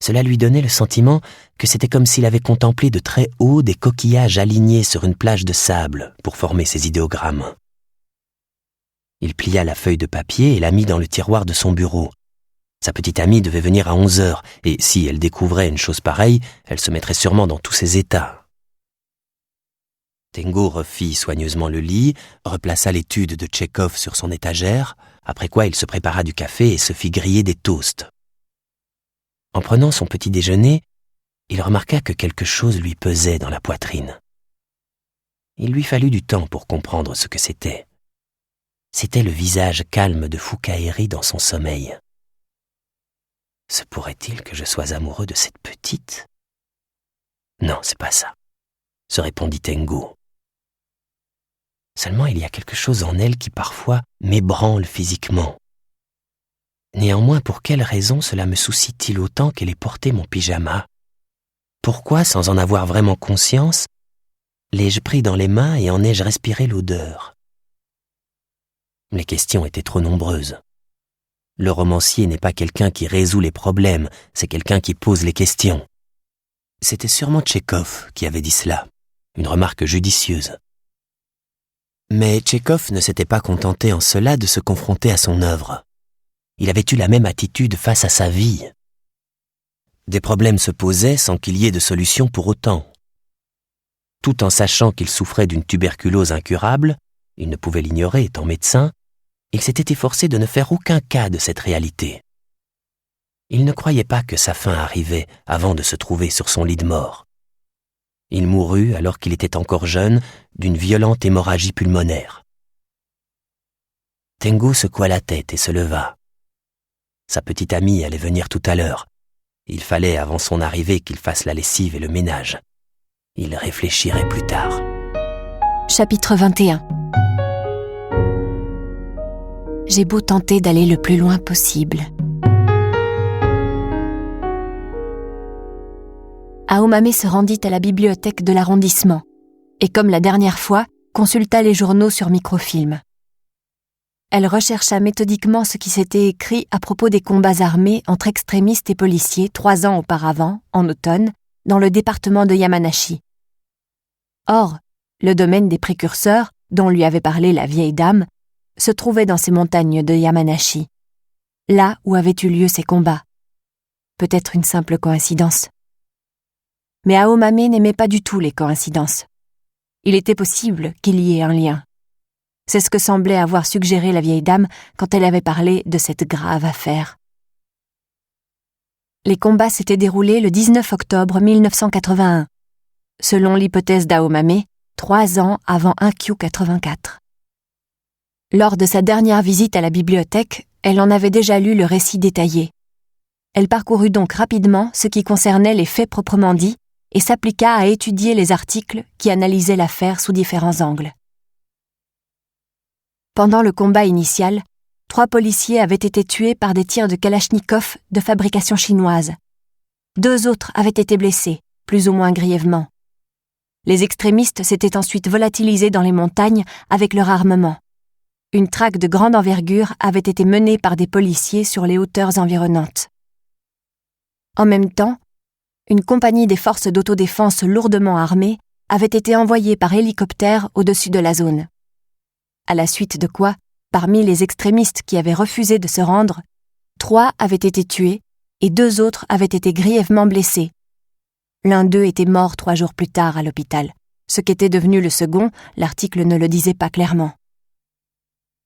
Cela lui donnait le sentiment que c'était comme s'il avait contemplé de très haut des coquillages alignés sur une plage de sable pour former ses idéogrammes. Il plia la feuille de papier et la mit dans le tiroir de son bureau. Sa petite amie devait venir à 11h, et si elle découvrait une chose pareille, elle se mettrait sûrement dans tous ses états. Tengo refit soigneusement le lit, replaça l'étude de Tchekhov sur son étagère, après quoi il se prépara du café et se fit griller des toasts. En prenant son petit déjeuner, il remarqua que quelque chose lui pesait dans la poitrine. Il lui fallut du temps pour comprendre ce que c'était. C'était le visage calme de Fukaeri dans son sommeil. Se pourrait-il que je sois amoureux de cette petite? Non, c'est pas ça, se répondit Tengo. Seulement il y a quelque chose en elle qui parfois m'ébranle physiquement. Néanmoins, pour quelle raison cela me soucie-t-il autant qu'elle ait porté mon pyjama? Pourquoi, sans en avoir vraiment conscience, l'ai-je pris dans les mains et en ai-je respiré l'odeur? Les questions étaient trop nombreuses. Le romancier n'est pas quelqu'un qui résout les problèmes, c'est quelqu'un qui pose les questions. C'était sûrement Tchekhov qui avait dit cela, une remarque judicieuse. Mais Tchekhov ne s'était pas contenté en cela de se confronter à son œuvre. Il avait eu la même attitude face à sa vie. Des problèmes se posaient sans qu'il y ait de solution pour autant. Tout en sachant qu'il souffrait d'une tuberculose incurable, il ne pouvait l'ignorer étant médecin, il s'était efforcé de ne faire aucun cas de cette réalité. Il ne croyait pas que sa fin arrivait avant de se trouver sur son lit de mort. Il mourut, alors qu'il était encore jeune, d'une violente hémorragie pulmonaire. Tengo secoua la tête et se leva. Sa petite amie allait venir tout à l'heure. Il fallait, avant son arrivée, qu'il fasse la lessive et le ménage. Il réfléchirait plus tard. Chapitre 21. J'ai beau tenter d'aller le plus loin possible. Aomame se rendit à la bibliothèque de l'arrondissement et, comme la dernière fois, consulta les journaux sur microfilm. Elle rechercha méthodiquement ce qui s'était écrit à propos des combats armés entre extrémistes et policiers 3 ans auparavant, en automne, dans le département de Yamanashi. Or, le domaine des précurseurs, dont lui avait parlé la vieille dame, se trouvait dans ces montagnes de Yamanashi, là où avaient eu lieu ces combats. Peut-être une simple coïncidence. Mais Aomame n'aimait pas du tout les coïncidences. Il était possible qu'il y ait un lien. C'est ce que semblait avoir suggéré la vieille dame quand elle avait parlé de cette grave affaire. Les combats s'étaient déroulés le 19 octobre 1981, selon l'hypothèse d'Aomame, 3 ans avant 1Q84. Lors de sa dernière visite à la bibliothèque, elle en avait déjà lu le récit détaillé. Elle parcourut donc rapidement ce qui concernait les faits proprement dits et s'appliqua à étudier les articles qui analysaient l'affaire sous différents angles. Pendant le combat initial, 3 policiers avaient été tués par des tirs de Kalachnikov de fabrication chinoise. 2 autres avaient été blessés, plus ou moins grièvement. Les extrémistes s'étaient ensuite volatilisés dans les montagnes avec leur armement. Une traque de grande envergure avait été menée par des policiers sur les hauteurs environnantes. En même temps, une compagnie des forces d'autodéfense lourdement armées avait été envoyée par hélicoptère au-dessus de la zone. À la suite de quoi, parmi les extrémistes qui avaient refusé de se rendre, 3 avaient été tués et 2 autres avaient été grièvement blessés. L'un d'eux était mort 3 jours plus tard à l'hôpital. Ce qu'était devenu le second, l'article ne le disait pas clairement.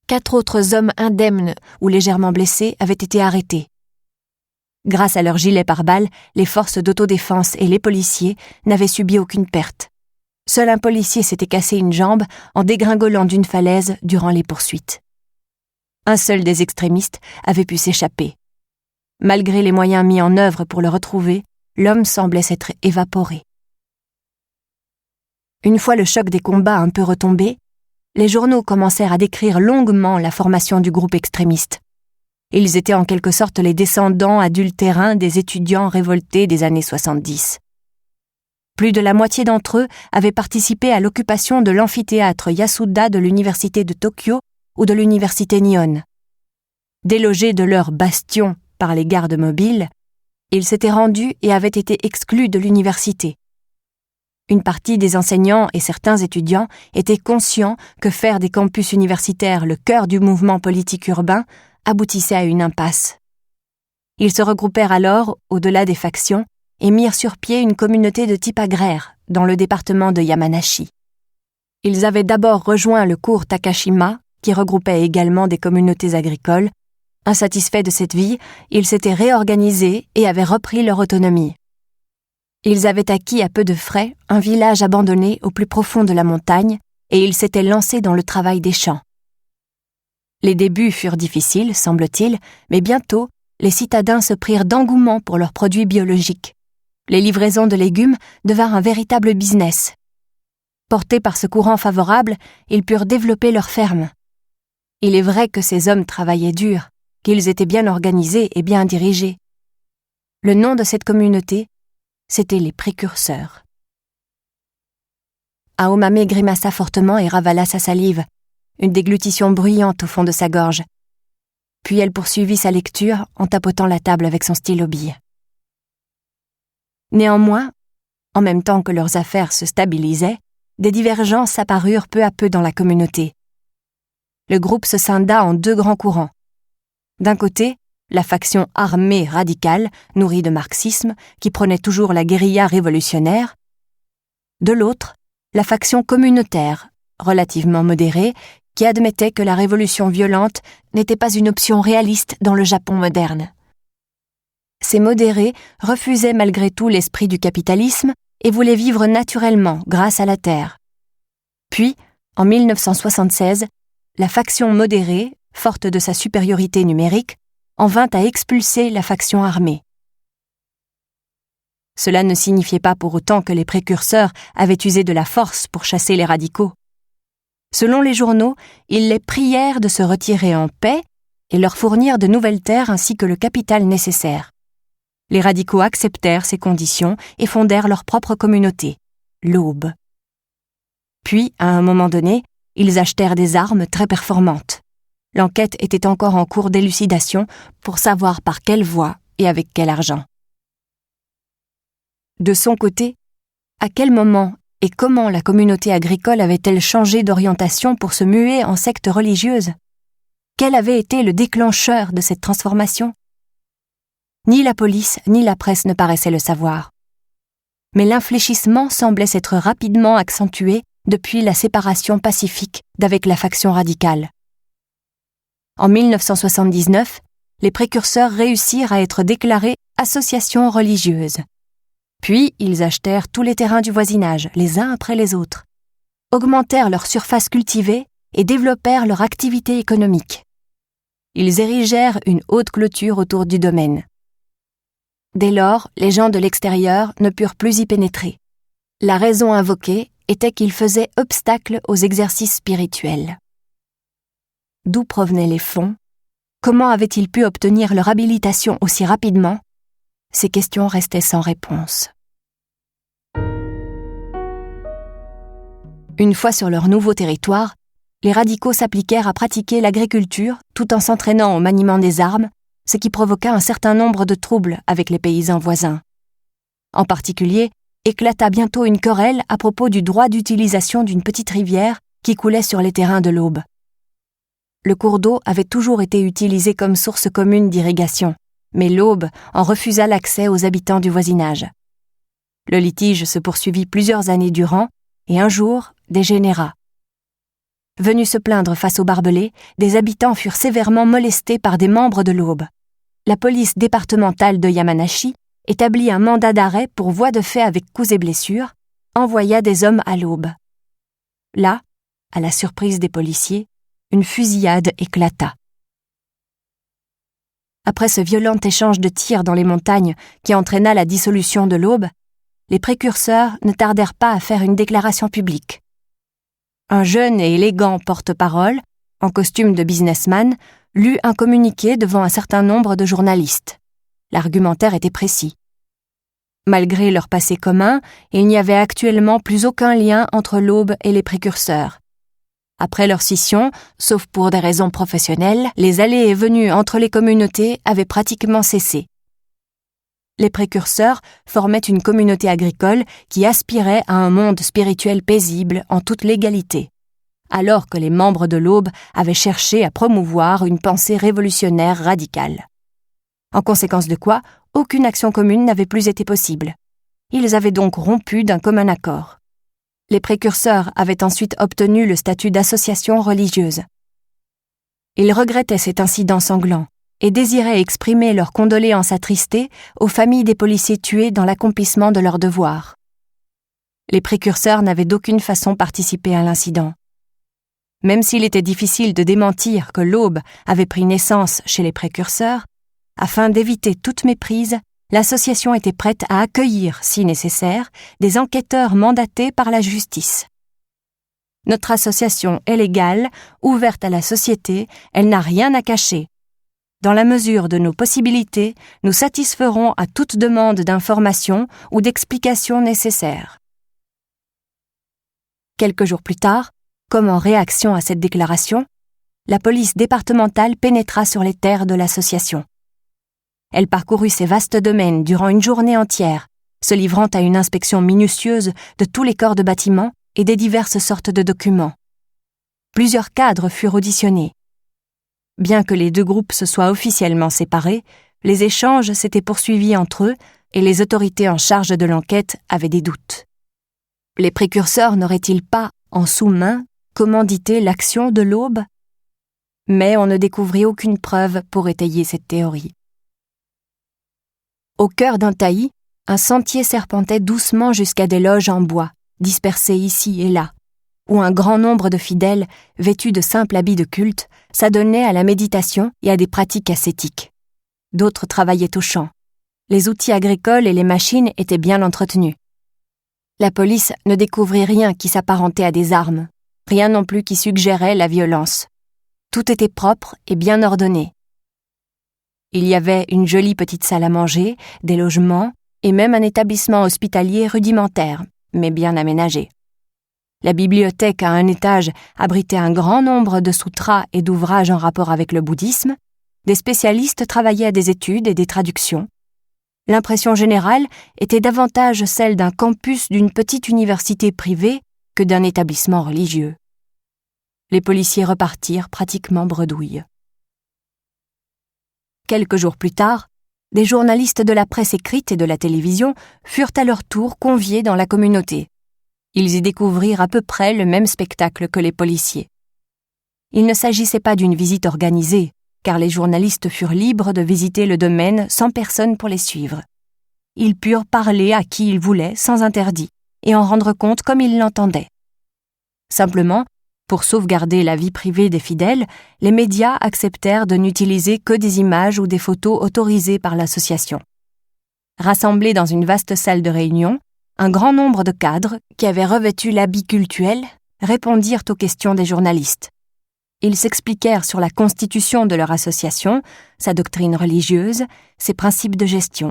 4 autres hommes indemnes ou légèrement blessés avaient été arrêtés. Grâce à leurs gilets pare-balles, les forces d'autodéfense et les policiers n'avaient subi aucune perte. Seul un policier s'était cassé une jambe en dégringolant d'une falaise durant les poursuites. Un seul des extrémistes avait pu s'échapper. Malgré les moyens mis en œuvre pour le retrouver, l'homme semblait s'être évaporé. Une fois le choc des combats un peu retombé, les journaux commencèrent à décrire longuement la formation du groupe extrémiste. Ils étaient en quelque sorte les descendants adultérins des étudiants révoltés des années 70. Plus de la moitié d'entre eux avaient participé à l'occupation de l'amphithéâtre Yasuda de l'université de Tokyo ou de l'université Nihon. Délogés de leur bastion par les gardes mobiles, ils s'étaient rendus et avaient été exclus de l'université. Une partie des enseignants et certains étudiants étaient conscients que faire des campus universitaires le cœur du mouvement politique urbain aboutissait à une impasse. Ils se regroupèrent alors, au-delà des factions, et mirent sur pied une communauté de type agraire dans le département de Yamanashi. Ils avaient d'abord rejoint le cours Takashima, qui regroupait également des communautés agricoles. Insatisfaits de cette vie, ils s'étaient réorganisés et avaient repris leur autonomie. Ils avaient acquis à peu de frais un village abandonné au plus profond de la montagne et ils s'étaient lancés dans le travail des champs. Les débuts furent difficiles, semble-t-il, mais bientôt, les citadins se prirent d'engouement pour leurs produits biologiques. Les livraisons de légumes devinrent un véritable business. Portés par ce courant favorable, ils purent développer leurs fermes. Il est vrai que ces hommes travaillaient dur, qu'ils étaient bien organisés et bien dirigés. Le nom de cette communauté, c'étaient les précurseurs. Aomame grimaça fortement et ravala sa salive, une déglutition bruyante au fond de sa gorge. Puis elle poursuivit sa lecture en tapotant la table avec son stylo-bille. Néanmoins, en même temps que leurs affaires se stabilisaient, des divergences apparurent peu à peu dans la communauté. Le groupe se scinda en 2 grands courants. D'un côté, la faction armée radicale, nourrie de marxisme, qui prenait toujours la guérilla révolutionnaire. De l'autre, la faction communautaire, relativement modérée, qui admettait que la révolution violente n'était pas une option réaliste dans le Japon moderne. Ces modérés refusaient malgré tout l'esprit du capitalisme et voulaient vivre naturellement grâce à la terre. Puis, en 1976, la faction modérée, forte de sa supériorité numérique, en vint à expulser la faction armée. Cela ne signifiait pas pour autant que les précurseurs avaient usé de la force pour chasser les radicaux. Selon les journaux, ils les prièrent de se retirer en paix et leur fournir de nouvelles terres ainsi que le capital nécessaire. Les radicaux acceptèrent ces conditions et fondèrent leur propre communauté, l'Aube. Puis, à un moment donné, ils achetèrent des armes très performantes. L'enquête était encore en cours d'élucidation pour savoir par quelle voie et avec quel argent. De son côté, à quel moment et comment la communauté agricole avait-elle changé d'orientation pour se muer en secte religieuse ? Quel avait été le déclencheur de cette transformation? Ni la police ni la presse ne paraissaient le savoir. Mais l'infléchissement semblait s'être rapidement accentué depuis la séparation pacifique d'avec la faction radicale. En 1979, les précurseurs réussirent à être déclarés associations religieuses. Puis, ils achetèrent tous les terrains du voisinage, les uns après les autres, augmentèrent leur surface cultivée et développèrent leur activité économique. Ils érigèrent une haute clôture autour du domaine. Dès lors, les gens de l'extérieur ne purent plus y pénétrer. La raison invoquée était qu'ils faisaient obstacle aux exercices spirituels. D'où provenaient les fonds? Comment avaient-ils pu obtenir leur habilitation aussi rapidement? Ces questions restaient sans réponse. Une fois sur leur nouveau territoire, les radicaux s'appliquèrent à pratiquer l'agriculture tout en s'entraînant au maniement des armes, ce qui provoqua un certain nombre de troubles avec les paysans voisins. En particulier, éclata bientôt une querelle à propos du droit d'utilisation d'une petite rivière qui coulait sur les terrains de l'Aube. Le cours d'eau avait toujours été utilisé comme source commune d'irrigation, mais l'Aube en refusa l'accès aux habitants du voisinage. Le litige se poursuivit plusieurs années durant et un jour dégénéra. Venus se plaindre face aux barbelés, des habitants furent sévèrement molestés par des membres de l'Aube. La police départementale de Yamanashi établit un mandat d'arrêt pour voie de fait avec coups et blessures, envoya des hommes à l'Aube. Là, à la surprise des policiers, une fusillade éclata. Après ce violent échange de tirs dans les montagnes qui entraîna la dissolution de l'Aube, les précurseurs ne tardèrent pas à faire une déclaration publique. Un jeune et élégant porte-parole, en costume de businessman, lut un communiqué devant un certain nombre de journalistes. L'argumentaire était précis. Malgré leur passé commun, il n'y avait actuellement plus aucun lien entre l'Aube et les précurseurs. Après leur scission, sauf pour des raisons professionnelles, les allées et venues entre les communautés avaient pratiquement cessé. Les précurseurs formaient une communauté agricole qui aspirait à un monde spirituel paisible en toute légalité, alors que les membres de l'Aube avaient cherché à promouvoir une pensée révolutionnaire radicale. En conséquence de quoi, aucune action commune n'avait plus été possible. Ils avaient donc rompu d'un commun accord. Les précurseurs avaient ensuite obtenu le statut d'association religieuse. Ils regrettaient cet incident sanglant et désiraient exprimer leurs condoléances attristées aux familles des policiers tués dans l'accomplissement de leurs devoirs. Les précurseurs n'avaient d'aucune façon participé à l'incident. Même s'il était difficile de démentir que l'Aube avait pris naissance chez les précurseurs, afin d'éviter toute méprise, l'association était prête à accueillir, si nécessaire, des enquêteurs mandatés par la justice. Notre association est légale, ouverte à la société, elle n'a rien à cacher. Dans la mesure de nos possibilités, nous satisferons à toute demande d'information ou d'explication nécessaire. Quelques jours plus tard, comme en réaction à cette déclaration, la police départementale pénétra sur les terres de l'association. Elle parcourut ces vastes domaines durant une journée entière, se livrant à une inspection minutieuse de tous les corps de bâtiments et des diverses sortes de documents. Plusieurs cadres furent auditionnés. Bien que les deux groupes se soient officiellement séparés, les échanges s'étaient poursuivis entre eux et les autorités en charge de l'enquête avaient des doutes. Les précurseurs n'auraient-ils pas, en sous-main, commandité l'action de l'Aube? Mais on ne découvrit aucune preuve pour étayer cette théorie. Au cœur d'un taillis, un sentier serpentait doucement jusqu'à des loges en bois, dispersées ici et là, où un grand nombre de fidèles, vêtus de simples habits de culte, s'adonnaient à la méditation et à des pratiques ascétiques. D'autres travaillaient au champ. Les outils agricoles et les machines étaient bien entretenus. La police ne découvrit rien qui s'apparentait à des armes, rien non plus qui suggérait la violence. Tout était propre et bien ordonné. Il y avait une jolie petite salle à manger, des logements et même un établissement hospitalier rudimentaire, mais bien aménagé. La bibliothèque à un étage abritait un grand nombre de sutras et d'ouvrages en rapport avec le bouddhisme. Des spécialistes travaillaient à des études et des traductions. L'impression générale était davantage celle d'un campus d'une petite université privée que d'un établissement religieux. Les policiers repartirent pratiquement bredouilles. Quelques jours plus tard, des journalistes de la presse écrite et de la télévision furent à leur tour conviés dans la communauté. Ils y découvrirent à peu près le même spectacle que les policiers. Il ne s'agissait pas d'une visite organisée, car les journalistes furent libres de visiter le domaine sans personne pour les suivre. Ils purent parler à qui ils voulaient sans interdit et en rendre compte comme ils l'entendaient. Simplement, pour sauvegarder la vie privée des fidèles, les médias acceptèrent de n'utiliser que des images ou des photos autorisées par l'association. Rassemblés dans une vaste salle de réunion, un grand nombre de cadres, qui avaient revêtu l'habit cultuel, répondirent aux questions des journalistes. Ils s'expliquèrent sur la constitution de leur association, sa doctrine religieuse, ses principes de gestion.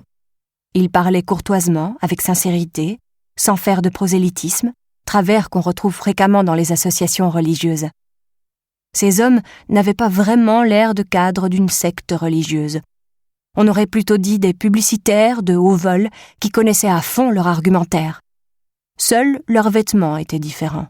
Ils parlaient courtoisement, avec sincérité, sans faire de prosélytisme, travers qu'on retrouve fréquemment dans les associations religieuses. Ces hommes n'avaient pas vraiment l'air de cadres d'une secte religieuse. On aurait plutôt dit des publicitaires de haut vol qui connaissaient à fond leur argumentaire. Seuls leurs vêtements étaient différents.